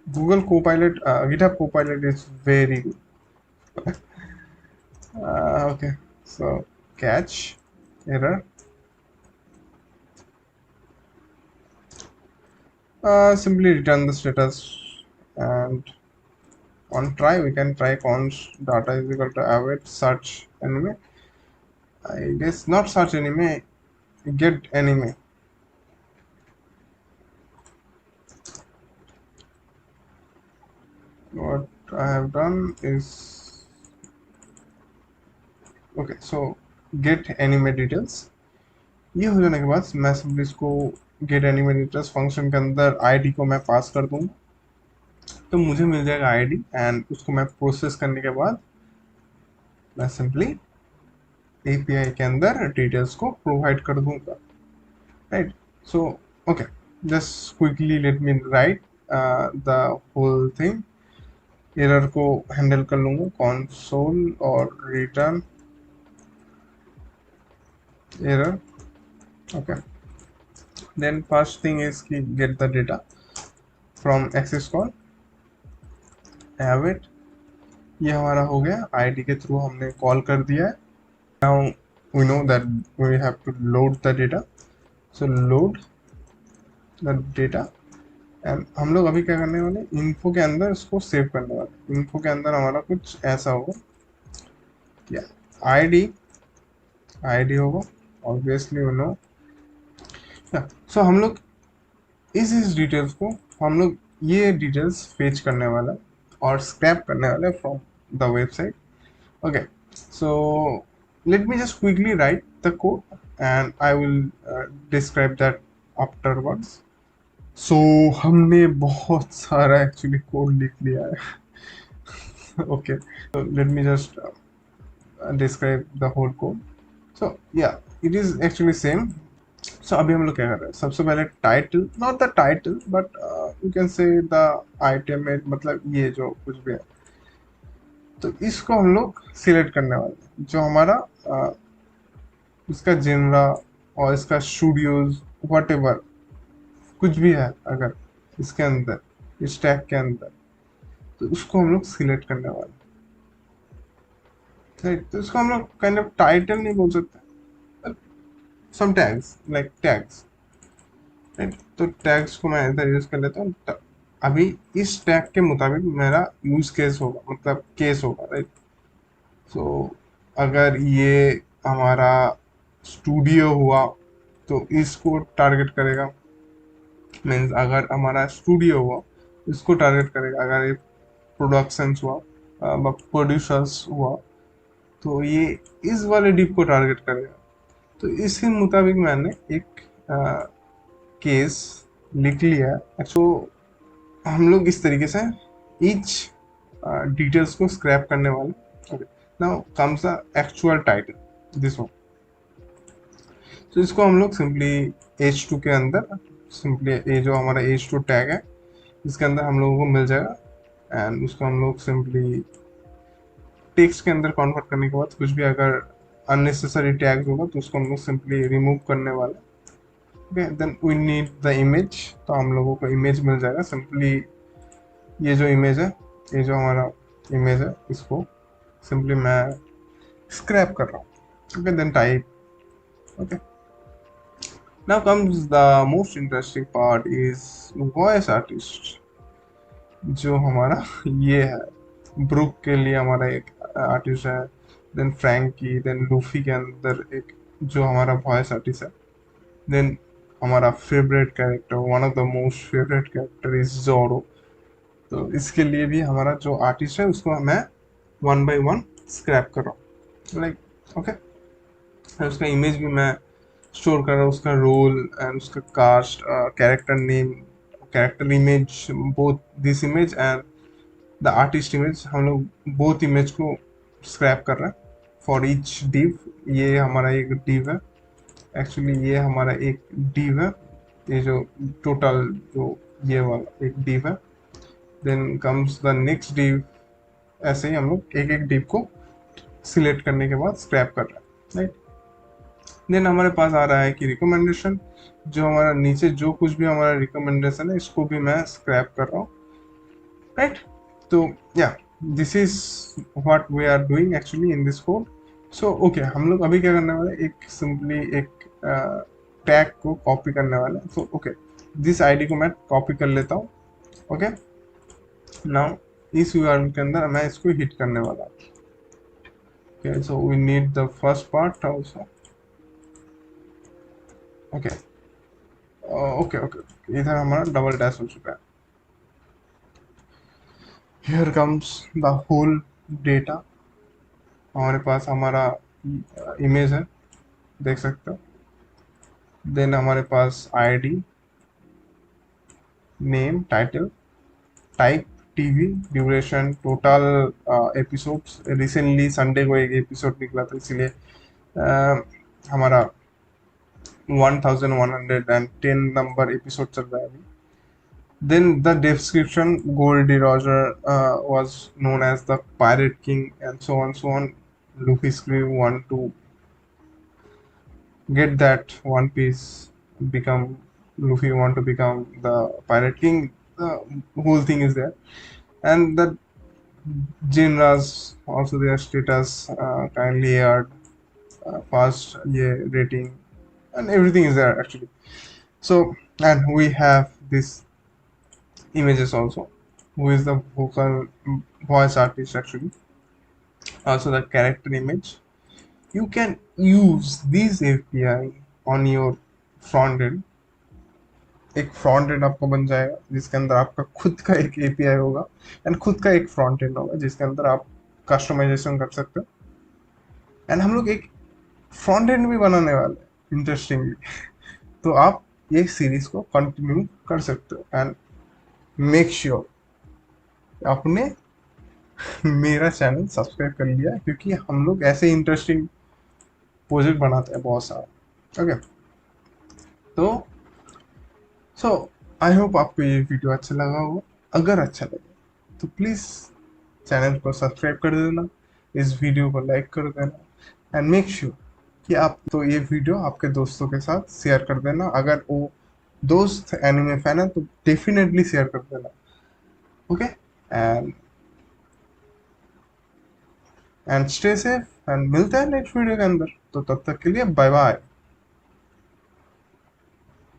Google Copilot, GitHub Copilot is very good. Okay, so catch error. Simply return the status, and on try we can try const data is equal to await search anime. I guess not search anime, get anime. What I have done is, okay, so get anime details. ये हो जाने के बाद मैं simply इसको gate anime details function के अंदर ID को मैं पास कर दूंगा, तो मुझे मिल जाएगा आईडी, एंड उसको मैं प्रोसेस करने के बाद मैं सिंपली एपीआई के अंदर डिटेल्स को प्रोवाइड कर दूंगा, right? So okay, just quickly let me write the whole thing. Error को हैंडल कर लूंगा, कंसोल और return error. Okay, then first thing is कि get the data from access call, have it. ये हमारा हो गया, आईडी के थ्रू हमने कॉल कर दिया है. now we know that we have to load the data, so load the data, and हम लोग अभी क्या करने वाले, इन्फो के अंदर इसको सेव करने वाले. इन्फो के अंदर हमारा कुछ ऐसा होगा, क्या आईडी आईडी होगा ऑब्वियसली, यू नो. सो हम लोग इस डिटेल्स को हम लोग ये डिटेल्स फेच करने वाला है और स्क्रैप करने वाले from the website. Okay, so let me just quickly write the code and I will describe that afterwards. So हमने बहुत सारा एक्चुअली कोड लिख लिया है. ओके, so let me just describe the whole code. So yeah, it is actually same. So अभी हम लोग क्या कर रहे हैं, सबसे पहले title, not the title but you can say the item, मतलब ये जो कुछ भी है, तो इसको हम लोग सिलेक्ट करने वाले हैं. जो हमारा इसका जेनरा और इसका स्टूडियोज व्हाटएवर कुछ भी है अगर इसके अंदर, इस टैग के अंदर, तो उसको हम लोग सिलेक्ट करने वाले हैं, राइट? तो इसको हम लोग काइंड ऑफ टाइटल नहीं बोल सकते, some tags like tags, right? तो टैग्स को मैं इधर यूज कर लेता हूँ. अभी इस टैग के मुताबिक मेरा यूज केस होगा, मतलब केस होगा, राइट? सो अगर ये हमारा स्टूडियो हुआ तो इसको टारगेट करेगा, मीन्स अगर हमारा स्टूडियो हुआ इसको टारगेट करेगा. अगर ये प्रोडक्शंस हुआ, प्रोड्यूसर्स हुआ, तो ये इस वाले डिप को टारगेट करेगा. तो इसी मुताबिक मैंने एक केस लिख लिया है. तो हम लोग इस तरीके से ईच डिटेल्स को स्क्रैप करने वाले. Okay, now comes the actual title, this one. तो इसको हम लोग सिंपली h2 के अंदर, सिंपली ये जो हमारा h2 टैग है इसके अंदर हम लोगों को मिल जाएगा, एंड उसको हम लोग सिंपली टेक्स्ट के अंदर कन्वर्ट करने के बाद कुछ भी अगर अननेसेसरी टैग्स होगा तो उसको हम लोग सिंपली रिमूव करने वाले. Okay, then we need the image, तो हम लोगों को इमेज मिल जाएगा. सिंपली ये जो इमेज है, ये जो हमारा इमेज है, इसको सिंपली मैं स्क्रैप कर रहा हूँ. Okay, then type. Okay, now comes the most interesting part is voice artist. जो हमारा ये है, ब्रुक के लिए हमारा एक आर्टिस्ट है, देन फ्रैंकी, देन लूफी के अंदर एक जो हमारा वॉइस आर्टिस्ट है, देन हमारा favourite character, one of the most favourite character is जोरो. तो इसके लिए भी हमारा जो आर्टिस्ट है उसको मैं वन बाय वन स्क्रैप कर रहा हूँ, लाइक ओके। उसका इमेज भी मैं स्टोर कर रहा हूँ, उसका रोल एंड उसका cast, character name, character image, both this image and the artist image, हम लोग बोथ इमेज को स्क्रैप कर रहे हैं फॉर ईच डिव। ये हमारा एक डिव है, एक्चुअली ये हमारा एक डिव है, ये जो टोटल जो ये वाला एक डिव है। Then comes the next div, ऐसे ही हम लोग एक एक डिव को सिलेक्ट करने के बाद स्क्रैप कर रहे हैं, राइट। देन हमारे पास आ रहा है कि रिकमेंडेशन, जो हमारा नीचे जो कुछ भी हमारा रिकमेंडेशन है इसको भी मैं स्क्रैप कर रहा हूँ, राइट। तो yeah this is what we are doing actually in this code. So okay, हम लोग अभी क्या करने वाले हैं, एक सिंपली एक टैग को कॉपी करने वाले हैं। सो ओके, दिस आईडी को मैं कॉपी कर लेता हूँ, ओके। नाउ इस यूआरएल के अंदर मैं इसको हिट करने वाला हूँ, okay. So we need the first part also, okay okay okay. इधर हमारा डबल डैश हो चुका है। Here comes the whole data, हमारे पास हमारा इमेज है, देख सकते हो। देन हमारे पास ID, name, title, type, TV, duration, total episodes. Recently Sunday को एक एपिसोड निकला था, इसलिए हमारा 1110 नंबर एपिसोड चल रहा है अभी। Then the description, Goldie Roger was known as the Pirate King, and so on, so on. Luffy's crew want to get that One Piece, become Luffy want to become the Pirate King. The whole thing is there, and the Jinras also their status, kindly aired, fast yeah, rating, and everything is there actually. So, and we have this images also, who is the vocal voice artist actually, also the character image. You can use these API on your front end। एक front end आपको बन जाएगा जिसके अंदर आपका खुद का एक एपीआई होगा एंड खुद का एक फ्रंट एंड होगा जिसके अंदर आप कस्टमाइजेशन कर सकते हो। एंड हम लोग एक फ्रंट एंड भी बनाने वाले हैं इंटरेस्टिंगली। तो आप ये सीरीज को कंटिन्यू कर सकते हो एंड मेक श्योर आपने मेरा चैनल सब्सक्राइब कर लिया, क्योंकि हम लोग ऐसे इंटरेस्टिंग प्रोजेक्ट बनाते हैं बहुत सारा, ओके। तो सो आई होप आपको ये वीडियो अच्छा लगा हो। अगर अच्छा लगे तो प्लीज़ चैनल को सब्सक्राइब कर देना, इस वीडियो को लाइक कर देना एंड मेक श्योर कि आप तो ये वीडियो आपके दोस्तों के साथ शेयर कर देना। अगर वो दोस्त एनिमे फैन है तो डेफिनेटली शेयर कर देना, okay. And stay safe and मिलते हैं नेक्स्ट वीडियो के अंदर। तो तब तक के लिए बाय बाय।